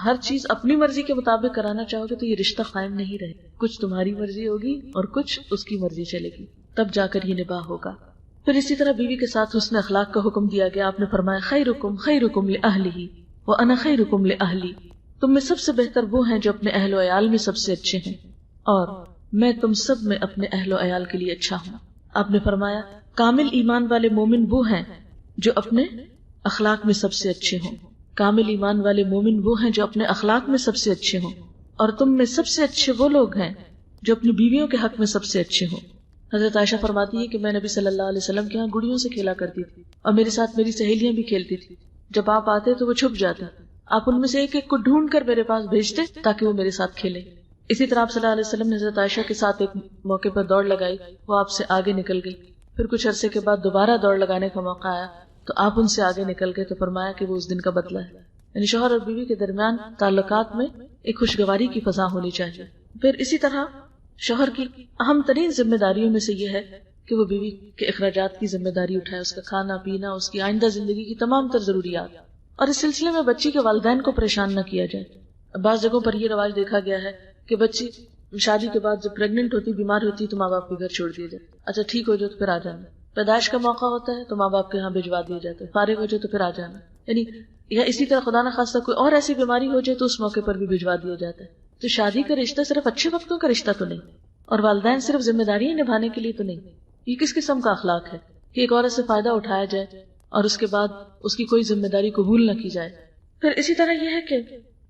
ہر چیز اپنی مرضی کے مطابق کرانا چاہو گے تو یہ رشتہ قائم نہیں رہے. کچھ تمہاری مرضی ہوگی اور کچھ اس کی مرضی چلے گی، تب جا کر یہ نباہ ہوگا. پھر اسی طرح بیوی کے ساتھ حسن اخلاق کا حکم دیا گیا. آپ نے فرمایا خیرکم خیرکم لأہلہ وانا خیرکم لأہلی. تم میں سب سے بہتر وہ ہیں جو اپنے اہل و عیال میں سب سے اچھے ہیں اور میں تم سب میں اپنے اہل و عیال کے لیے اچھا ہوں. آپ نے فرمایا کامل ایمان والے مومن وہ ہیں جو اپنے اخلاق میں سب سے اچھے ہوں. کامل ایمان والے مومن وہ ہیں جو اپنے اخلاق میں سب سے اچھے ہوں اور تم میں سب سے اچھے وہ لوگ ہیں جو اپنی بیویوں کے حق میں سب سے اچھے ہوں. حضرت عائشہ فرماتی ہے کہ میں نبی صلی اللہ علیہ وسلم کے ہاں گڑیوں سے کھیلا کرتی تھی اور میرے ساتھ میری سہیلیاں بھی کھیلتی تھی. جب آپ آتے تو وہ چھپ جاتے، آپ ان میں سے ایک ایک کو ڈھونڈ کر میرے پاس بھیجتے تاکہ وہ میرے ساتھ کھیلے. اسی طرح آپ صلی اللہ علیہ وسلم نے حضرت عائشہ کے ساتھ ایک موقع پر دوڑ لگائی، وہ آپ سے آگے نکل گئی. پھر کچھ عرصے کے بعد دوبارہ دوڑ لگانے کا موقع آیا تو آپ ان سے آگے نکل گئے تو فرمایا کہ وہ اس دن کا بدلہ ہے. یعنی شوہر اور بیوی کے درمیان تعلقات میں ایک خوشگواری کی فضا ہونی چاہیے. پھر اسی طرح شوہر کی اہم ترین ذمہ داریوں میں سے یہ ہے کہ وہ بیوی کے اخراجات کی ذمہ داری اٹھائے، اس کا کھانا پینا، اس کی آئندہ زندگی کی تمام تر ضروریات. اور اس سلسلے میں بچی کے والدین کو پریشان نہ کیا جائے. بعض جگہوں پر یہ رواج دیکھا گیا ہے کہ بچی شادی کے بعد جب پریگننٹ ہوتی، بیمار ہوتی تو ماں باپ کے گھر چھوڑ دیا جائے. اچھا ٹھیک ہو جائے تو پھر آ جانا. پیدائش کا موقع ہوتا ہے تو ماں باپ کے یہاں بھجوا دیا جاتا ہے، فارغ ہو جائے تو پھر آ جانا. یعنی یا اسی طرح خدا نہ خواستہ کوئی اور ایسی بیماری ہو جائے تو اس موقع پر بھی بھجوا دیا جاتا ہے. تو شادی کا رشتہ صرف اچھے وقتوں کا رشتہ تو نہیں، اور والدین صرف ذمہ داریاں نبھانے کے لیے تو نہیں. یہ کس قسم کا اخلاق ہے کہ ایک عورت سے فائدہ اٹھایا جائے اور اس کے بعد اس کی کوئی ذمہ داری قبول نہ کی جائے. پھر اسی طرح یہ ہے کہ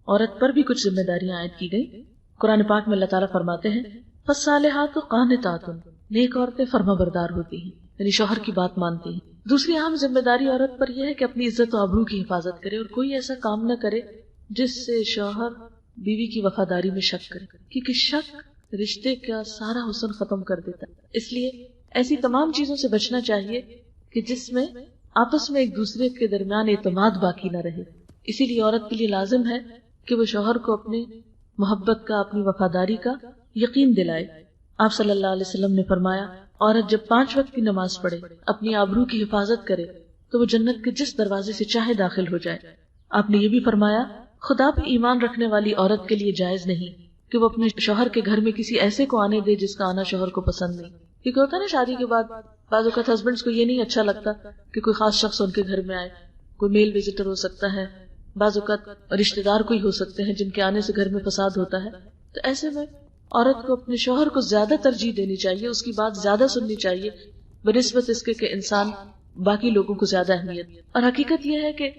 عورت پر بھی کچھ ذمہ داریاں عائد کی گئی. قرآن پاک میں اللہ تعالیٰ فرماتے ہیں فالصالحات قانتات، نیک عورتیں فرما بردار ہوتی ہیں، یعنی شوہر کی بات مانتی ہیں. دوسری اہم ذمہ داری عورت پر یہ ہے کہ اپنی عزت و آبرو کی حفاظت کرے اور کوئی ایسا کام نہ کرے جس سے شوہر بیوی کی وفاداری میں شک کرے، کیونکہ شک رشتے کا سارا حسن ختم کر دیتا ہے. اس لیے ایسی تمام چیزوں سے بچنا چاہیے کہ جس میں آپس میں ایک دوسرے کے درمیان اعتماد باقی نہ رہے. اسی لیے عورت کے لیے لازم ہے کہ وہ شوہر کو اپنے محبت کا، اپنی وفاداری کا یقین دلائے. آپ صلی اللہ علیہ وسلم نے فرمایا عورت جب 5 وقت کی نماز پڑھے، اپنی آبرو کی حفاظت کرے تو وہ جنت کے جس دروازے سے چاہے داخل ہو جائے. آپ نے یہ بھی فرمایا خدا پہ ایمان رکھنے والی عورت کے لیے جائز نہیں کہ وہ اپنے شوہر کے گھر میں کسی ایسے کو آنے دے جس کا آنا شوہر کو پسند نہیں. کیونکہ ہوتا ہے نا شادی کے بعد بعض اوقات ہسبینڈز کو یہ نہیں اچھا لگتا کہ کوئی خاص شخص ان کے گھر میں آئے. کوئی میل وزٹر ہو سکتا ہے، بعض اوقات رشتہ دار کوئی ہو سکتے ہیں جن کے آنے سے گھر میں فساد ہوتا ہے. تو ایسے میں عورت کو اپنے شوہر کو زیادہ ترجیح دینی چاہیے، اس کی بات زیادہ سننی چاہیے بنسبت اس کے کہ انسان باقی لوگوں کو زیادہ اہمیت. اور حقیقت یہ ہے کہ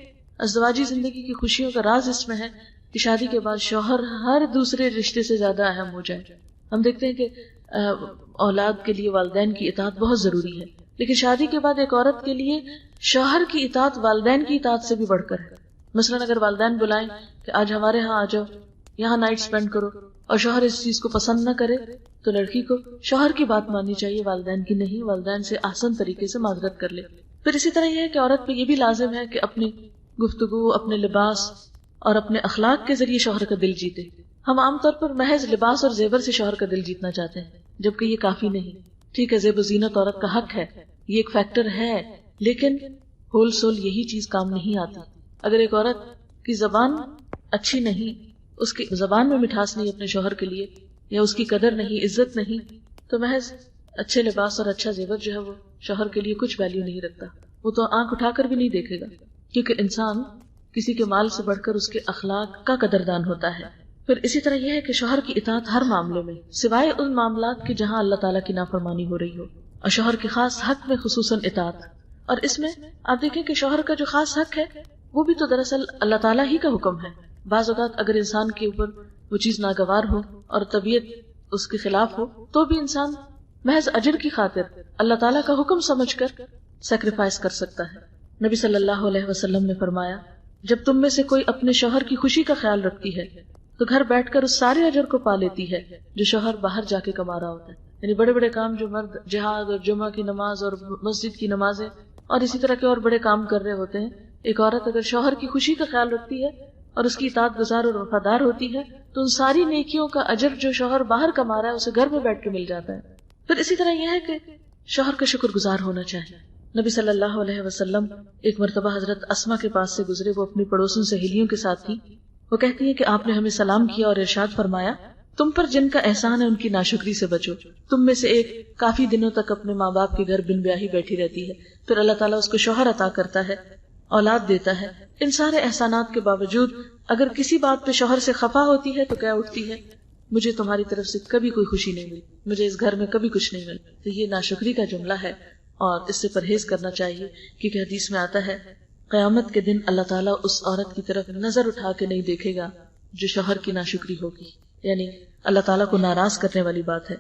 ازدواجی زندگی کی خوشیوں کا راز اس میں ہے کہ شادی کے بعد شوہر ہر دوسرے رشتے سے زیادہ اہم ہو جائے. ہم دیکھتے ہیں کہ اولاد کے لیے والدین کی اطاعت بہت ضروری ہے، لیکن شادی کے بعد ایک عورت کے لیے شوہر کی اطاعت والدین کی اطاعت سے بھی بڑھ کر ہے. مثلاً اگر والدین بلائیں کہ آج ہمارے ہاں آ جاؤ، یہاں نائٹ سپینڈ کرو، اور شوہر اس چیز کو پسند نہ کرے تو لڑکی کو شوہر کی بات ماننی چاہیے، والدین کی نہیں. والدین سے آسان طریقے سے معذرت کر لے. پھر اسی طرح یہ ہے کہ عورت پہ یہ بھی لازم ہے کہ اپنی گفتگو، اپنے لباس اور اپنے اخلاق کے ذریعے شوہر کا دل جیتے. ہم عام طور پر محض لباس اور زیور سے شوہر کا دل جیتنا چاہتے ہیں، جبکہ یہ کافی نہیں. ٹھیک ہے، زیب و زینت عورت کا حق ہے، یہ ایک فیکٹر ہے، لیکن ہول سول یہی چیز کام نہیں آتی. اگر ایک عورت کی زبان اچھی نہیں، اس کی زبان میں مٹھاس نہیں اپنے شوہر کے لیے، یا اس کی قدر نہیں، عزت نہیں، تو محض اچھے لباس اور اچھا زیور جو ہے وہ شوہر کے لیے کچھ ویلیو نہیں رکھتا. وہ تو آنکھ اٹھا کر بھی نہیں دیکھے گا، کیونکہ انسان کسی کے مال سے بڑھ کر اس کے اخلاق کا قدردان ہوتا ہے. پھر اسی طرح یہ ہے کہ شوہر کی اطاعت ہر معاملے میں، سوائے ان معاملات کے جہاں اللہ تعالیٰ کی نافرمانی ہو رہی ہو، اور شوہر کے خاص حق میں خصوصاً اطاعت. اور اس میں آپ دیکھیں کہ شوہر کا جو خاص حق ہے وہ بھی تو دراصل اللہ تعالیٰ ہی کا حکم ہے. بعض اوقات اگر انسان کے اوپر وہ چیز ناگوار ہو اور طبیعت اس کے خلاف ہو تو بھی انسان محض اجر کی خاطر اللہ تعالیٰ کا حکم سمجھ کر سیکریفائس کر سکتا ہے. نبی صلی اللہ علیہ وسلم نے فرمایا، جب تم میں سے کوئی اپنے شوہر کی خوشی کا خیال رکھتی ہے تو گھر بیٹھ کر اس سارے اجر کو پا لیتی ہے جو شوہر باہر جا کے کما رہا ہوتا ہے. یعنی بڑے بڑے کام جو مرد جہاد اور جمعہ کی نماز اور مسجد کی نمازیں اور اسی طرح کے اور بڑے کام کر رہے ہوتے ہیں، ایک عورت اگر شوہر کی خوشی کا خیال رکھتی ہے اور اس کی اطاعت گزار اور وفادار ہوتی ہے تو ان ساری نیکیوں کا اجر جو شوہر باہر کما رہا ہے اسے گھر میں بیٹھ کے مل جاتا ہے. پھر اسی طرح یہ ہے کہ شوہر کا شکر گزار ہونا چاہیے. نبی صلی اللہ علیہ وسلم ایک مرتبہ حضرت اسما کے پاس سے گزرے، وہ اپنی پڑوسن سہیلیوں کے ساتھ تھی. وہ کہتی ہے کہ آپ نے ہمیں سلام کیا اور ارشاد فرمایا، تم پر جن کا احسان ہے ان کی ناشکری سے بچو. تم میں سے ایک کافی دنوں تک اپنے ماں باپ کے گھر بن بیاہی بیٹھی رہتی ہے، پھر اللہ تعالیٰ اس کو شوہر عطا کرتا ہے، اولاد دیتا ہے. ان سارے احسانات کے باوجود اگر کسی بات پہ شوہر سے خفا ہوتی ہے تو کیا اٹھتی ہے، مجھے تمہاری طرف سے کبھی کوئی خوشی نہیں ملی، مجھے اس گھر میں کبھی کچھ نہیں ملا. تو یہ ناشکری کا جملہ ہے اور اس سے پرہیز کرنا چاہیے، کیونکہ حدیث میں آتا ہے قیامت کے دن اللہ تعالیٰ اس عورت کی طرف نظر اٹھا کے نہیں دیکھے گا جو شوہر کی ناشکری ہوگی. یعنی اللہ تعالیٰ کو ناراض کرنے والی بات ہے.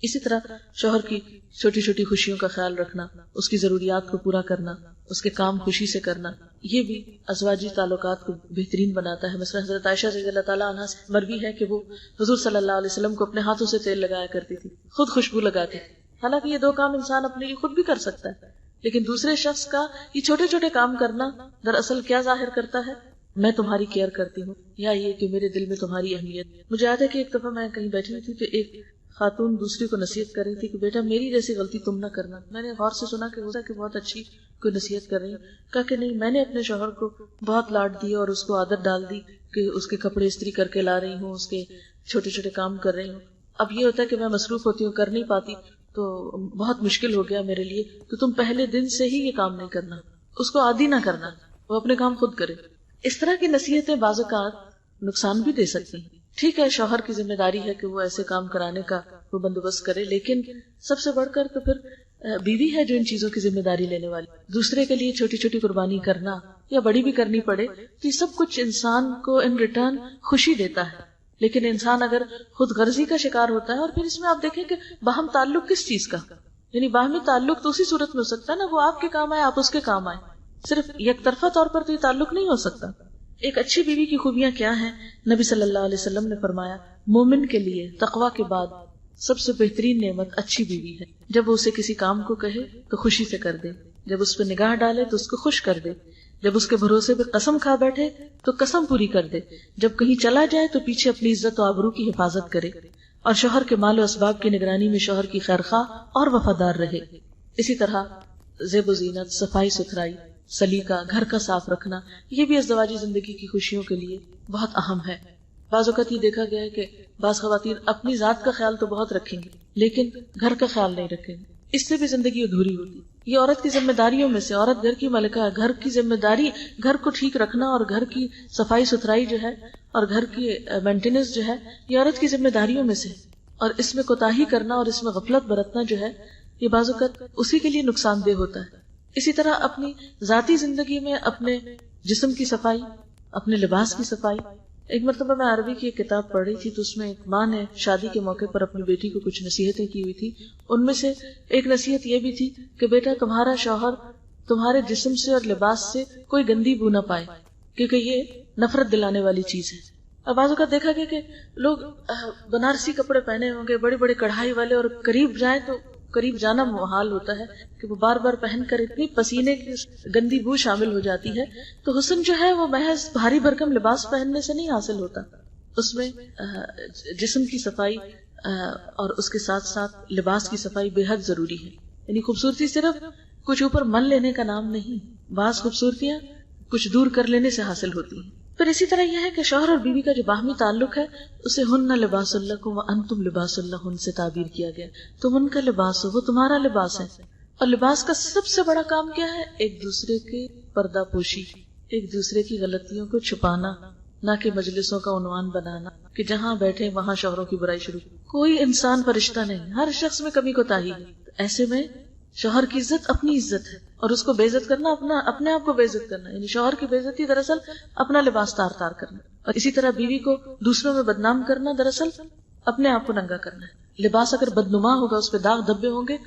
اسی طرح شوہر کی چھوٹی چھوٹی خوشیوں کا خیال رکھنا، اس کی ضروریات کو پورا کرنا، اس کے کام خوشی سے کرنا، یہ بھی ازواجی تعلقات کو بہترین بناتا ہے. مثلا حضرت عائشہ رضی اللہ تعالیٰ عنہا سے مروی ہے کہ وہ حضور صلی اللہ علیہ وسلم کو اپنے ہاتھوں سے تیل لگایا کرتی تھی، خود خوشبو لگاتی تھی. حالانکہ یہ دو کام انسان اپنے لیے خود بھی کر سکتا ہے، لیکن دوسرے شخص کا یہ چھوٹے چھوٹے کام کرنا دراصل کیا ظاہر کرتا ہے، میں تمہاری کیئر کرتی ہوں، یا یہ کہ میرے دل میں تمہاری اہمیت. مجھے یاد ہے کہ ایک دفعہ میں کہیں بیٹھی ہوئی تھی تو ایک خاتون دوسری کو نصیحت کر رہی تھی کہ بیٹا میری جیسی غلطی تم نہ کرنا. میں نے غور سے سنا کہ بہت اچھی کوئی نصیحت کر رہی ہوں. کہا کہ نہیں، میں نے اپنے شوہر کو بہت لاڈ دی اور اس کو عادت ڈال دی کہ اس کے کپڑے استری کر کے لا رہی ہوں، اس کے چھوٹے چھوٹے کام کر رہی ہوں. اب یہ ہوتا ہے کہ میں مصروف ہوتی ہوں، کر نہیں پاتی، تو بہت مشکل ہو گیا میرے لیے. تو تم پہلے دن سے ہی یہ کام نہیں کرنا، اس کو عادی نہ کرنا، وہ اپنے کام خود کرے. اس طرح کی نصیحتیں بعض اوقات نقصان بھی دے سکتی ہیں. ٹھیک ہے، شوہر کی ذمہ داری ہے کہ وہ ایسے کام کرانے کا وہ بندوبست کرے، لیکن سب سے بڑھ کر تو پھر بیوی ہے جو ان چیزوں کی ذمہ داری لینے والی. دوسرے کے لیے چھوٹی چھوٹی قربانی کرنا یا بڑی بھی کرنی پڑے تو یہ سب کچھ انسان کو ان ریٹرن خوشی دیتا ہے. لیکن انسان اگر خود غرضی کا شکار ہوتا ہے، اور پھر اس میں آپ دیکھیں کہ باہم تعلق کس چیز کا، یعنی باہمی تعلق تو اسی صورت میں ہو سکتا ہے نا، وہ آپ کے کام آئے، آپ اس کے کام آئے. صرف یک طرفہ طور پر تو یہ تعلق نہیں ہو سکتا. ایک اچھی بیوی کی خوبیاں کیا ہیں؟ نبی صلی اللہ علیہ وسلم نے فرمایا، مومن کے لیے تقوی کے بعد سب سے بہترین نعمت اچھی بیوی ہے. جب وہ اسے کسی کام کو کہے تو خوشی سے کر دے، جب اس پہ نگاہ ڈالے تو اس کو خوش کر دے، جب اس کے بھروسے پہ قسم کھا بیٹھے تو قسم پوری کر دے، جب کہیں چلا جائے تو پیچھے اپنی عزت و آبرو کی حفاظت کرے، اور شوہر کے مال و اسباب کی نگرانی میں شوہر کی خیرخواہ اور وفادار رہے. اسی طرح زیب و زینت، صفائی ستھرائی، سلیقہ، گھر کا صاف رکھنا، یہ بھی ازدواجی زندگی کی خوشیوں کے لیے بہت اہم ہے. بعض اوقات یہ دیکھا گیا ہے کہ بعض خواتین اپنی ذات کا خیال تو بہت رکھیں گے لیکن گھر کا خیال نہیں رکھیں گے، اس سے بھی زندگی ادھوری ہوتی. یہ عورت کی ذمہ داریوں میں سے، عورت گھر کی ملکہ ہے، گھر کی ذمہ داری گھر کو ٹھیک رکھنا اور گھر کی صفائی ستھرائی جو ہے اور گھر کی مینٹیننس جو ہے یہ عورت کی ذمہ داریوں میں سے. اور اس میں کوتاہی کرنا اور اس میں غفلت برتنا جو ہے یہ بعض اوقات اسی کے لیے نقصان دہ ہوتا ہے. اسی طرح اپنی ذاتی زندگی میں اپنے جسم کی صفائی، اپنے لباس کی صفائی. ایک مرتبہ میں عربی کی ایک کتاب پڑھ رہی تھی تو اس میں ایک ماں نے شادی کے موقع پر اپنی بیٹی کو کچھ نصیحتیں کی ہوئی تھی. ان میں سے ایک نصیحت یہ بھی تھی کہ بیٹا تمہارا شوہر تمہارے جسم سے اور لباس سے کوئی گندی بو نہ پائے، کیونکہ یہ نفرت دلانے والی چیز ہے. اب بعض اوقات دیکھا گیا کہ لوگ بنارسی کپڑے پہنے ہوں گے، بڑے بڑے کڑھائی والے، اور قریب جائیں تو قریب جانا محال ہوتا ہے کہ وہ بار بار پہن کر اتنی پسینے کی گندی بو شامل ہو جاتی ہے. تو حسن جو ہے وہ محض بھاری بھرکم لباس پہننے سے نہیں حاصل ہوتا، اس میں جسم کی صفائی اور اس کے ساتھ ساتھ لباس کی صفائی بے حد ضروری ہے. یعنی خوبصورتی صرف کچھ اوپر مل لینے کا نام نہیں، بعض خوبصورتیاں کچھ دور کر لینے سے حاصل ہوتی ہیں. پھر اسی طرح یہ ہے کہ شوہر اور بیوی کا جو باہمی تعلق ہے اسے ہن لباس لکم وانتم لباس لہن سے تعبیر کیا گیا. تم ان کا لباس ہو، وہ تمہارا لباس ہے. اور لباس کا سب سے بڑا کام کیا ہے؟ ایک دوسرے کے پردہ پوشی، ایک دوسرے کی غلطیوں کو چھپانا، نہ کہ مجلسوں کا عنوان بنانا کہ جہاں بیٹھے وہاں شوہروں کی برائی شروع. کوئی انسان فرشتہ نہیں، ہر شخص میں کمی کوتاہی ہے. ایسے میں شوہر کی عزت اپنی عزت ہے، اور اس کو بے عزت کرنا اپنے آپ کو بے عزت کرنا. یعنی شوہر کی بے عزتی دراصل اپنا لباس تار تار کرنا، اور اسی طرح بیوی کو دوسروں میں بدنام کرنا دراصل اپنے آپ کو ننگا کرنا ہے. لباس اگر بدنما ہوگا، اس پہ داغ دھبے ہوں گے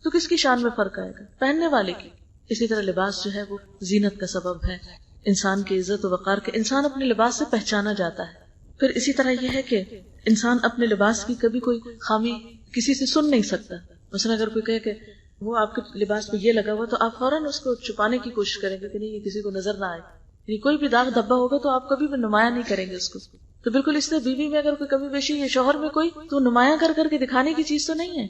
تو کس کی شان میں فرق آئے گا؟ پہننے والے کی. اسی طرح لباس جو ہے وہ زینت کا سبب ہے، انسان کی عزت و وقار کے. انسان اپنے لباس سے پہچانا جاتا ہے. پھر اسی طرح یہ ہے کہ انسان اپنے لباس کی کبھی کوئی خامی کسی سے سن نہیں سکتا. مثلا اگر کوئی کہے کہ وہ آپ کے لباس پہ یہ لگا ہوا تو آپ فوراً اس کو چھپانے کی کوشش کریں گے کہ نہیں یہ کسی کو نظر نہ آئے. یعنی کوئی بھی داغ دھبا ہوگا تو آپ کبھی بھی نمایاں نہیں کریں گے اس کو. تو بالکل اس طرح بیوی میں اگر کوئی کمی بیشی ہے، شوہر میں کوئی، تو نمایاں کر کر کے دکھانے کی چیز تو نہیں ہے.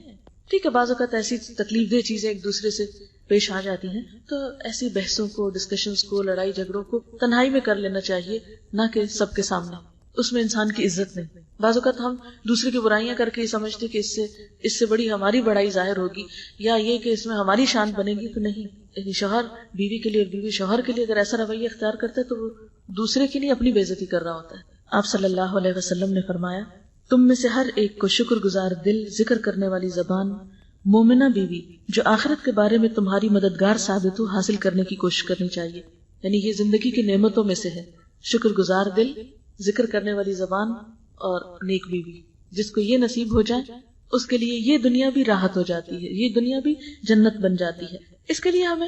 ٹھیک ہے، بعض اوقات ایسی تکلیف دہ چیزیں ایک دوسرے سے پیش آ جاتی ہیں تو ایسی بحثوں کو، ڈسکشنز کو، لڑائی جھگڑوں کو تنہائی میں کر لینا چاہیے، نہ کہ سب کے سامنے. اس میں انسان کی عزت نہیں. بعض اوقات ہم دوسرے کی برائیاں کر کے یہ سمجھتے کہ اس سے بڑی ہماری بڑائی ظاہر ہوگی، یا یہ کہ اس میں ہماری شان بنے گی. تو نہیں. یعنی شوہر بیوی کے لیے اور بیوی شوہر کے لیے اگر ایسا رویہ اختیار کرتا ہے تو وہ دوسرے کے لیے اپنی بے عزتی کر رہا ہوتا ہے. آپ صلی اللہ علیہ وسلم نے فرمایا، تم میں سے ہر ایک کو شکر گزار دل، ذکر کرنے والی زبان، مومنہ بیوی جو آخرت کے بارے میں تمہاری مددگار ثابت ہو، حاصل کرنے کی کوشش کرنی چاہیے. یعنی یہ زندگی کی نعمتوں میں سے ہے، شکر گزار دل، ذکر کرنے والی زبان اور نیک بیوی. جس کو یہ نصیب ہو جائے اس کے لیے یہ دنیا بھی راحت ہو جاتی ہے، یہ دنیا بھی جنت بن جاتی ہے. اس کے لیے ہمیں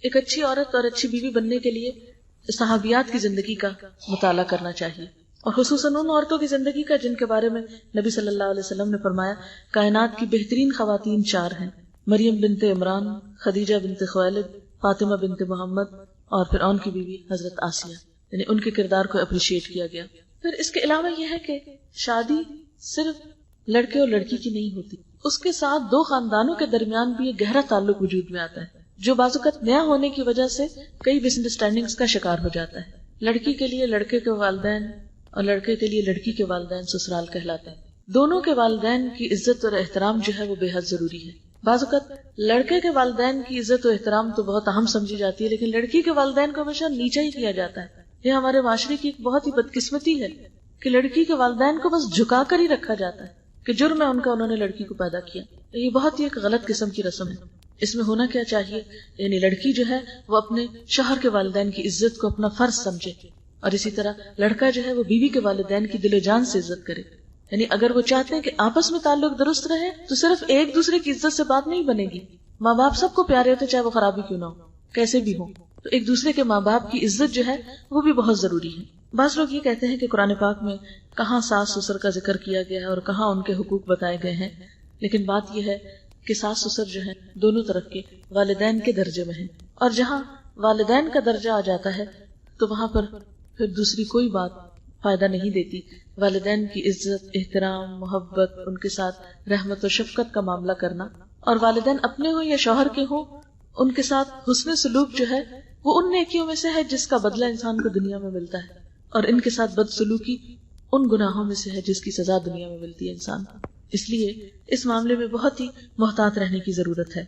ایک اچھی عورت اور اچھی بیوی بننے کے لیے صحابیات کی زندگی کا مطالعہ کرنا چاہیے، اور خصوصاً ان عورتوں کی زندگی کا جن کے بارے میں نبی صلی اللہ علیہ وسلم نے فرمایا کائنات کی بہترین خواتین 4 ہیں: مریم بنت عمران، خدیجہ بنت خویلد، فاطمہ بنت محمد، اور پھر ان کی بیوی حضرت آسیہ. یعنی ان کے کردار کو اپریشیٹ کیا گیا. پھر اس کے علاوہ یہ ہے کہ شادی صرف لڑکے اور لڑکی کی نہیں ہوتی، اس کے ساتھ 2 خاندانوں کے درمیان بھی ایک گہرا تعلق وجود میں آتا ہے، جو بعض اوقات نیا ہونے کی وجہ سے کئی مس انڈرسٹینڈنگز کا شکار ہو جاتا ہے. لڑکی کے لیے لڑکے کے والدین اور لڑکے کے لیے لڑکی کے والدین سسرال کہلاتے ہیں. دونوں کے والدین کی عزت اور احترام جو ہے وہ بے حد ضروری ہے. بعض اوقات لڑکے کے والدین کی عزت و احترام تو بہت اہم سمجھی جاتی ہے، لیکن لڑکی کے والدین کو ہمیشہ نیچا ہی کیا جاتا ہے. یہ ہمارے معاشرے کی ایک بہت ہی بدقسمتی ہے کہ لڑکی کے والدین کو بس جھکا کر ہی رکھا جاتا ہے کہ جرم ہے ان کا، انہوں نے لڑکی کو پیدا کیا. یہ بہت ہی ایک غلط قسم کی رسم ہے. اس میں ہونا کیا چاہیے، یعنی لڑکی جو ہے وہ اپنے شوہر کے والدین کی عزت کو اپنا فرض سمجھے، اور اسی طرح لڑکا جو ہے وہ بیوی کے والدین کی دل و جان سے عزت کرے. یعنی اگر وہ چاہتے ہیں کہ آپس میں تعلق درست رہے تو صرف ایک دوسرے کی عزت سے بات نہیں بنے گی. ماں باپ سب کو پیارے ہوتے چاہے وہ خرابی کیوں نہ ہو، کیسے بھی ہو. تو ایک دوسرے کے ماں باپ کی عزت جو ہے وہ بھی بہت ضروری ہے. بعض لوگ یہ کہتے ہیں کہ قرآن پاک میں کہاں ساس سسر کا ذکر کیا گیا ہے اور کہاں ان کے حقوق بتائے گئے ہیں، لیکن بات یہ ہے کہ ساس سسر جو ہیں دونوں طرف کے والدین کے درجے میں ہیں، اور جہاں والدین کا درجہ آ جاتا ہے تو وہاں پر پھر دوسری کوئی بات فائدہ نہیں دیتی. والدین کی عزت، احترام، محبت، ان کے ساتھ رحمت و شفقت کا معاملہ کرنا، اور والدین اپنے ہوں یا شوہر کے ہوں، ان کے ساتھ حسن سلوک جو ہے وہ ان نیکیوں میں سے ہے جس کا بدلہ انسان کو دنیا میں ملتا ہے، اور ان کے ساتھ بدسلوکی ان گناہوں میں سے ہے جس کی سزا دنیا میں ملتی ہے انسان کو. اس لیے اس معاملے میں بہت ہی محتاط رہنے کی ضرورت ہے.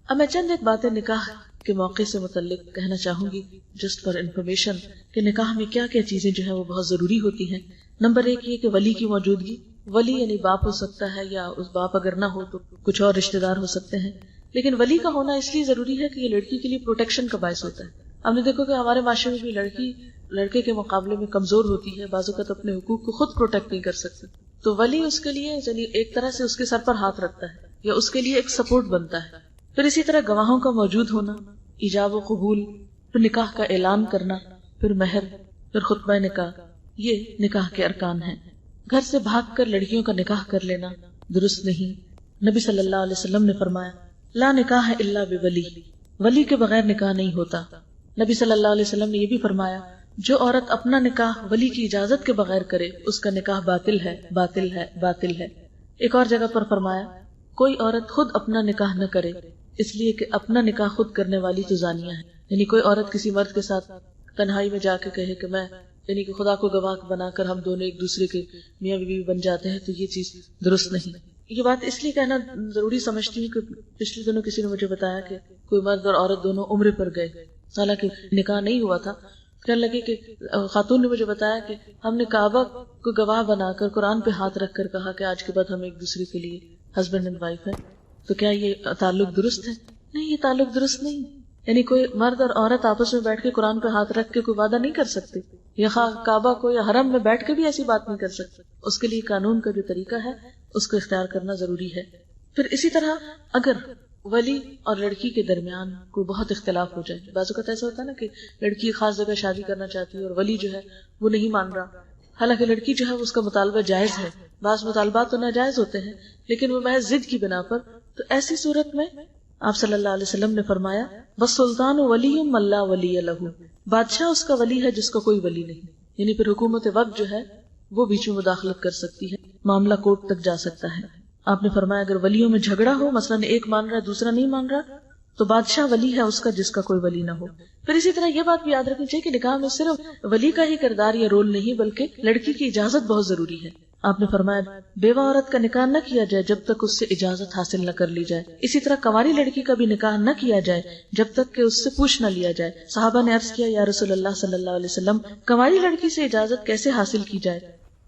اب میں چند ایک باتیں نکاح کے موقع سے متعلق کہنا چاہوں گی، جسٹ فار انفارمیشن، کہ نکاح میں کیا کیا چیزیں جو ہیں وہ بہت ضروری ہوتی ہیں. نمبر 1 یہ کہ ولی کی موجودگی. ولی یعنی باپ ہو سکتا ہے، یا اس باپ اگر نہ ہو تو کچھ اور رشتہ دار ہو سکتے ہیں. لیکن ولی کا ہونا اس لیے ضروری ہے کہ یہ لڑکی کے لیے پروٹیکشن کا باعث ہوتا ہے. ہم نے دیکھو کہ ہمارے معاشرے میں بھی لڑکی لڑکے کے مقابلے میں کمزور ہوتی ہے، بعض اوقات اپنے حقوق کو خود پروٹیکٹ نہیں کر سکتی، تو ولی اس کے لیے یعنی ایک طرح سے اس کے سر پر ہاتھ رکھتا ہے یا اس کے لیے ایک سپورٹ بنتا ہے. پھر اسی طرح گواہوں کا موجود ہونا، ایجاب و قبول، پھر نکاح کا اعلان کرنا، پھر مہر، پھر خطبہ نکاح، یہ نکاح کے ارکان ہیں. گھر سے بھاگ کر لڑکیوں کا نکاح کر لینا درست نہیں. نبی صلی اللہ علیہ وسلم نے فرمایا لا نکاح الا بولی، ولی کے بغیر نکاح نہیں ہوتا. نبی صلی اللہ علیہ وسلم نے یہ بھی فرمایا جو عورت اپنا نکاح ولی کی اجازت کے بغیر کرے اس کا نکاح باطل ہے، باطل ہے، باطل ہے. ایک اور جگہ پر فرمایا کوئی عورت خود اپنا نکاح نہ کرے، اس لیے کہ اپنا نکاح خود کرنے والی تو زانیہ ہے. یعنی کوئی عورت کسی مرد کے ساتھ تنہائی میں جا کے کہے کہ میں یعنی کہ خدا کو گواہ بنا کر ہم دونوں ایک دوسرے کے میاں بیوی بن جاتے ہیں، تو یہ چیز درست نہیں. یہ بات اس لیے کہنا ضروری سمجھتی ہوں کہ پچھلے دنوں کسی نے مجھے بتایا کہ کوئی مرد اور عورت دونوں عمرے پر گئے، حالانکہ نکاح نہیں ہوا تھا. کہنے لگے کہ خاتون نے مجھے بتایا کہ ہم نے کعبہ کو گواہ بنا کر قرآن پہ ہاتھ رکھ کر کہا کہ آج کے بعد ہم ایک دوسرے کے لیے ہسبینڈ اینڈ وائف ہے. تو کیا یہ تعلق درست ہے؟ نہیں، یہ تعلق درست نہیں. یعنی کوئی مرد اور عورت آپس میں بیٹھ کے قرآن پہ ہاتھ رکھ کے کوئی وعدہ نہیں کر سکتے، یا کعبہ کو یا حرم میں بیٹھ کے بھی ایسی بات نہیں کر سکتے. اس کے لیے قانون کا جو طریقہ ہے اس کو اختیار کرنا ضروری ہے. پھر اسی طرح اگر ولی اور لڑکی کے درمیان کوئی بہت اختلاف ہو جائے، بعض اوقات ایسا ہوتا ہے نا کہ لڑکی ایک خاص جگہ شادی کرنا چاہتی ہے اور ولی جو ہے وہ نہیں مان رہا، حالانکہ لڑکی جو ہے اس کا مطالبہ جائز ہے. بعض مطالبات تو ناجائز ہوتے ہیں لیکن وہ محض ضد کی بنا پر. تو ایسی صورت میں آپ صلی اللہ علیہ وسلم نے فرمایا بس سلطان ولی من لا ولی لہ، بادشاہ اس کا ولی ہے جس کا کوئی ولی نہیں. یعنی پھر حکومت وقت جو ہے وہ بیچ میں مداخلت کر سکتی ہے، معاملہ کورٹ تک جا سکتا ہے. آپ نے فرمایا اگر ولیوں میں جھگڑا ہو، مثلا ایک مان رہا ہے دوسرا نہیں مان رہا، تو بادشاہ ولی ہے اس کا جس کا کوئی ولی نہ ہو. پھر اسی طرح یہ بات بھی یاد رکھنی چاہیے کہ نکاح میں صرف ولی کا ہی کردار یا رول نہیں بلکہ لڑکی کی اجازت بہت ضروری ہے. آپ نے فرمایا بیوہ عورت کا نکاح نہ کیا جائے جب تک اس سے اجازت حاصل نہ کر لی جائے. اسی طرح کنواری لڑکی کا بھی نکاح نہ کیا جائے جب تک کہ اس سے پوچھ نہ لیا جائے. صحابہ نے عرض کیا یا رسول اللہ صلی اللہ علیہ وسلم کنواری لڑکی سے اجازت کیسے حاصل کی جائے؟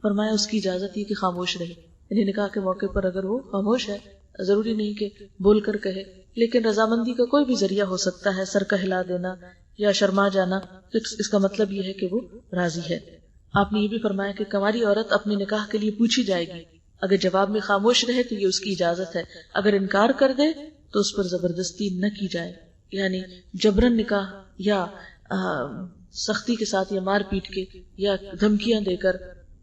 فرمایا اس کی اجازت یہ کہ خاموش رہے. یعنی نکاح کے موقع پر اگر وہ خاموش ہے، ضروری نہیں کہ بول کر کہے، لیکن رضامندی کا کوئی بھی ذریعہ ہو سکتا ہے، سر کا ہلا دینا یا شرما جانا، تو اس کا مطلب یہ ہے کہ وہ راضی ہے. آپ نے یہ بھی فرمایا کہ کنواری عورت اپنے نکاح کے لیے پوچھی جائے گی، اگر جواب میں خاموش رہے تو یہ اس کی اجازت ہے، اگر انکار کر دے تو اس پر زبردستی نہ کی جائے. یعنی جبرن نکاح یا سختی کے ساتھ یا مار پیٹ کے یا دھمکیاں دے کر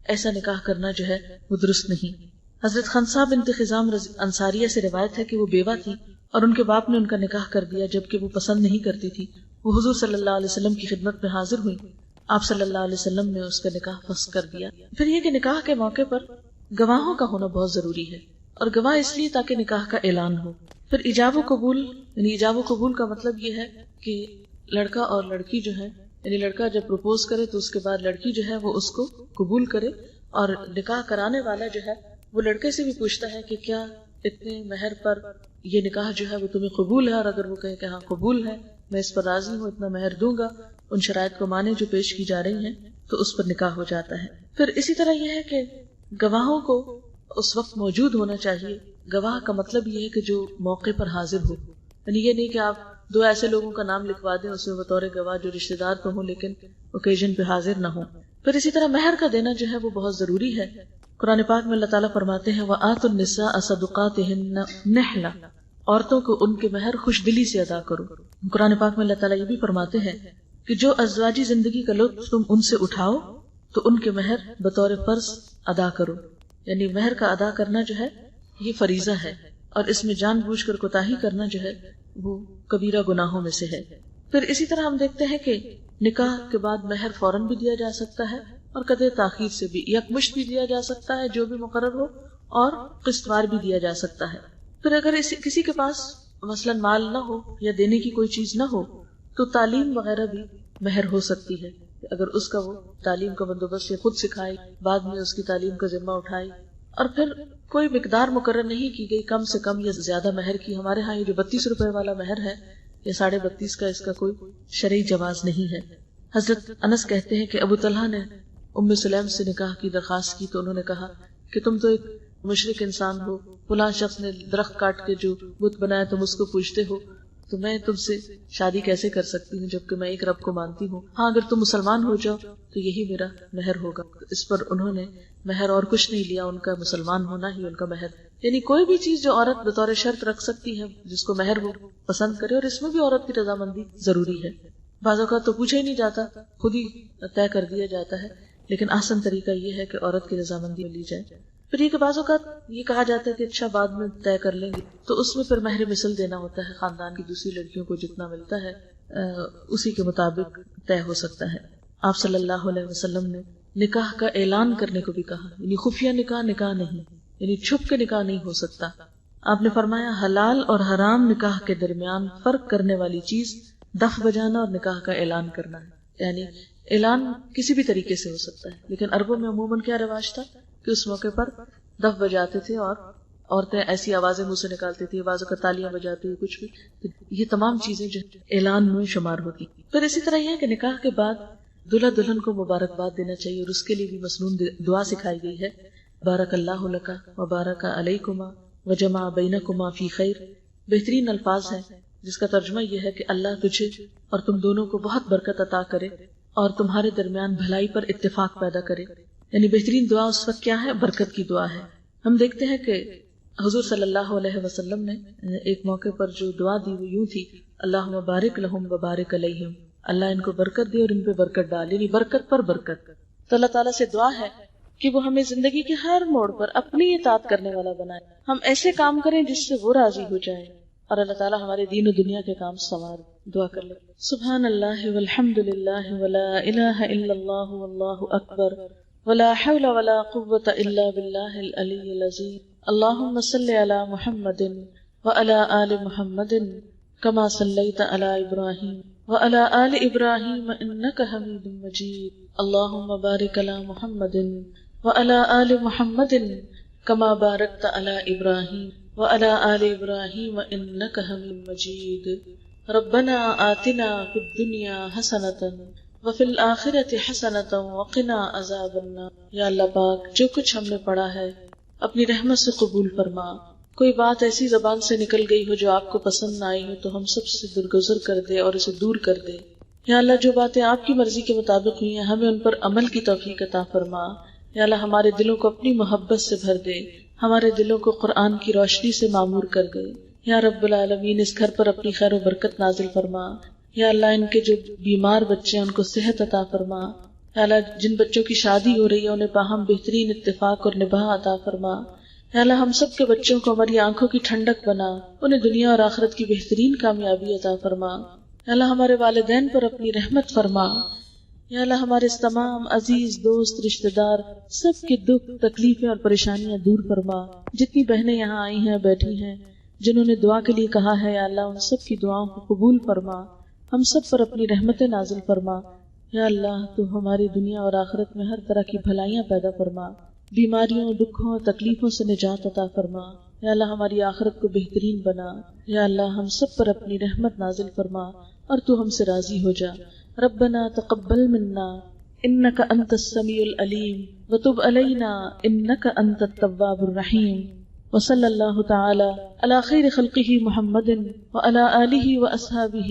ایسا نکاح کرنا جو ہے وہ درست نہیں. حضرت خنسا بنت خزام انصاریہ سے روایت ہے کہ وہ بیوہ تھی اور ان کے باپ نے ان کا نکاح کر دیا جبکہ وہ پسند نہیں کرتی تھی. وہ حضور صلی اللہ علیہ وسلم کی خدمت میں حاضر ہوئی، آپ صلی اللہ علیہ وسلم نے اس کا نکاح فسخ کر دیا. پھر یہ کہ نکاح کے موقع پر گواہوں کا ہونا بہت ضروری ہے، اور گواہ اس لیے تاکہ نکاح کا اعلان ہو. پھر ایجاب و قبول، یعنی ایجاب و قبول کا مطلب یہ ہے کہ لڑکا اور لڑکی جو ہے، یعنی لڑکا جب پروپوز کرے تو اس کے بعد لڑکی جو ہے وہ اس کو قبول کرے، اور نکاح کرانے والا جو ہے وہ لڑکے سے بھی پوچھتا ہے کہ کیا اتنے مہر پر یہ نکاح جو ہے وہ تمہیں قبول ہے، اور اگر وہ کہے کہ ہاں قبول ہے، میں اس پر راضی ہوں، اتنا مہر دوں گا، ان شرائط کو مانے جو پیش کی جا رہی ہیں، تو اس پر نکاح ہو جاتا ہے. پھر اسی طرح یہ ہے کہ گواہوں کو اس وقت موجود ہونا چاہیے. گواہ کا مطلب یہ ہے کہ جو موقع پر حاضر ہو، یعنی یہ نہیں کہ آپ دو ایسے لوگوں کا نام لکھوا دیں اس میں بطور گواہ جو رشتے دار تو ہوں لیکن اوکیزن پہ حاضر نہ ہوں. پھر اسی طرح مہر کا دینا جو ہے وہ بہت ضروری ہے. قرآن پاک میں اللہ تعالیٰ فرماتے ہیں وَآتُوا النِّسَاءَ صَدُقَاتِهِنَّ نِحْلَةً، عورتوں کو ان کے مہر خوش دلی سے ادا کرو. قرآن پاک میں اللہ تعالیٰ یہ بھی فرماتے ہیں کہ جو ازواجی زندگی کا لطف تم ان سے اٹھاؤ تو ان کے مہر بطور فرض ادا کرو. یعنی مہر کا ادا کرنا جو ہے یہ فریضہ ہے، اور اس میں جان بوجھ کر کوتاہی کرنا جو ہے وہ کبیرہ گناہوں میں سے ہے. پھر اسی طرح ہم دیکھتے ہیں کہ نکاح کے بعد مہر فوراً بھی دیا جا سکتا ہے اور قدر تاخیر سے بھی، یکمشت بھی دیا جا سکتا ہے جو بھی مقرر ہو، اور قسط وار بھی دیا جا سکتا ہے. پھر اگر کسی کے پاس مثلا مال نہ ہو یا دینے کی کوئی چیز نہ ہو تو تعلیم وغیرہ بھی مہر ہو سکتی ہے. اگر اس کا وہ تعلیم کا بندوبست یا خود سکھائے، بعد میں اس کی تعلیم کا ذمہ اٹھائے. اور پھر کوئی مقدار مقرر نہیں کی گئی کم سے کم یا زیادہ مہر کی. ہمارے ہاں یہ جو 32 روپے والا مہر ہے یا 32.5 کا، اس کا کوئی شرعی جواز نہیں ہے. حضرت انس کہتے ہیں کہ ابو طلحہ نے ام سلیم سے نکاح کی درخواست کی تو انہوں نے کہا کہ تم تو ایک مشرک انسان ہو، فلاں شخص نے درخت کاٹ کے جو بت بنایا تم اس کو پوجتے ہو، تو میں تم سے شادی کیسے کر سکتی ہوں جبکہ میں ایک رب کو مانتی ہوں؟ ہاں اگر تم مسلمان ہو جاؤ تو یہی میرا مہر ہوگا۔ اس پر انہوں نے مہر اور کچھ نہیں لیا، ان کا مسلمان ہونا ہی ان کا مہر۔ یعنی کوئی بھی چیز جو عورت بطور شرط رکھ سکتی ہے جس کو مہر وہ پسند کرے، اور اس میں بھی عورت کی رضامندی ضروری ہے۔ بعض اوقات تو پوچھا ہی نہیں جاتا، خود ہی طے کر دیا جاتا ہے، لیکن آسان طریقہ یہ ہے کہ عورت کی رضامندی لی جائے۔ پھر یہ کہ بعض اوقات یہ کہا جاتا ہے کہ اچھا بعد میں طے کر لیں گے، تو اس میں پھر مہر مثل دینا ہوتا ہے، خاندان کی دوسری لڑکیوں کو جتنا ملتا ہے اسی کے مطابق طے ہو سکتا ہے۔ آپ صلی اللہ علیہ وسلم نے نکاح کا اعلان کرنے کو بھی کہا، یعنی خفیہ نکاح نکاح نہیں، یعنی چھپ کے نکاح نہیں ہو سکتا۔ آپ نے فرمایا حلال اور حرام نکاح کے درمیان فرق کرنے والی چیز دف بجانا اور نکاح کا اعلان کرنا ہے۔ یعنی اعلان کسی بھی طریقے سے ہو سکتا ہے، لیکن عربوں میں عموماً کیا رواج تھا کہ اس موقع پر دف بجاتے تھے اور عورتیں ایسی آوازیں منہ سے نکالتی تھی، بعض اوقات تالیاں بجاتی ہوئی، کچھ بھی، تو یہ تمام چیزیں جو اعلان میں شمار ہوتی۔ پھر اسی طرح یہ ہے کہ نکاح کے بعد دلہا دلہن کو مبارکباد دینا چاہیے، اور اس کے لیے بھی مسنون دعا سکھائی گئی ہے، بارک اللہ لک وبارک علیکما وجمع بینکما فی خیر۔ بہترین الفاظ ہیں جس کا ترجمہ یہ ہے کہ اللہ تجھے اور تم دونوں کو بہت برکت عطا کرے اور تمہارے درمیان بھلائی پر اتفاق پیدا کرے۔ یعنی بہترین دعا اس وقت کیا ہے؟ برکت کی دعا ہے۔ ہم دیکھتے ہیں کہ حضور صلی اللہ علیہ وسلم نے ایک موقع پر جو دعا دی وہ یوں تھی، اللہم بارک لہم وبارک علیہم، اللہ ان کو برکت دے اور ان پہ برکت ڈال، یعنی برکت پر برکت۔ تو اللہ تعالیٰ سے دعا ہے کہ وہ ہمیں زندگی کے ہر موڑ پر اپنی اطاعت کرنے والا بنائے، ہم ایسے کام کریں جس سے وہ راضی ہو جائے، اور اللہ تعالیٰ ہمارے دین و دنیا کے کام سنوار۔ دعا کر لیں، سبحان اللہ والحمد للہ ولا الہ الا اللہ واللہ اکبر ولا حول ولا قوة الا باللہ العلی العظیم۔ اللہم صل علی محمد وعلی آل محمد کما صلیت علی ابراہیم وعلی آل ابراہیم انک حمید مجید۔ اللہم بارک علی محمد وعلی آل محمد کما بارکت علی ابراہیم وعلی آل ابراہیم انک حمید مجید۔ ربنا آتنا فی الدنیا حسنۃ وفی الآخرۃ حسنۃ وقنا عذاب النار۔ یا اللہ پاک جو کچھ ہم نے پڑھا ہے اپنی رحمت سے قبول فرما، کوئی بات ایسی زبان سے نکل گئی ہو جو آپ کو پسند نہ آئی ہو تو ہم سب سے درگزر کر دے اور اسے دور کر دے۔ یا اللہ جو باتیں آپ کی مرضی کے مطابق ہوئی ہیں ہمیں ان پر عمل کی توفیق عطا فرما۔ یا اللہ ہمارے دلوں کو اپنی محبت سے بھر دے، ہمارے دلوں کو قرآن کی روشنی سے معمور کر دے۔ یا رب العالمین اس گھر پر اپنی خیر و برکت نازل فرما۔ یا اللہ ان کے جو بیمار بچے ہیں ان کو صحت عطا فرما۔ یا اللہ جن بچوں کی شادی ہو رہی ہے انہیں باہم بہترین اتفاق اور نباہ عطا فرما۔ یا اللہ ہم سب کے بچوں کو ہماری آنکھوں کی ٹھنڈک بنا، انہیں دنیا اور آخرت کی بہترین کامیابی عطا فرما۔ یا اللہ ہمارے والدین پر اپنی رحمت فرما۔ یا اللہ ہمارے تمام عزیز دوست رشتہ دار سب کے دکھ تکلیفیں اور پریشانیاں دور فرما۔ جتنی بہنیں یہاں آئی ہیں بیٹھی ہیں جنہوں نے دعا کے لیے کہا ہے، یا اللہ ان سب کی دعاؤں کو قبول فرما، ہم سب پر اپنی رحمتیں نازل فرما۔ یا اللہ تو ہماری دنیا اور آخرت میں ہر طرح کی بھلائیاں پیدا فرما، بیماریوں دکھوں اور تکلیفوں سے نجات عطا فرما۔ یا اللہ ہماری آخرت کو بہترین بنا۔ یا اللہ ہم سب پر اپنی رحمت نازل فرما اور تو ہم سے راضی ہو جا۔ ربنا تقبل منا انک انت السمیع العلیم وتب علینا انک انت التواب الرحیم۔ وصلی اللہ تعالی علی خیر خلقہ محمد وعلی آلہ واصحابہ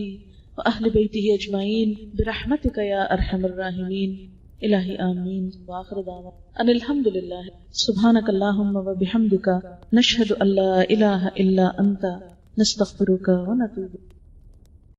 واہل بیتہ اجمعین برحمتک یا ارحم الراحمین۔ الہی آمین۔ وآخر دعوانا ان الحمد للہ۔ سبحانک اللہم وبحمدک نشہد ان لا الہ الا انت نستغفرک ونتوب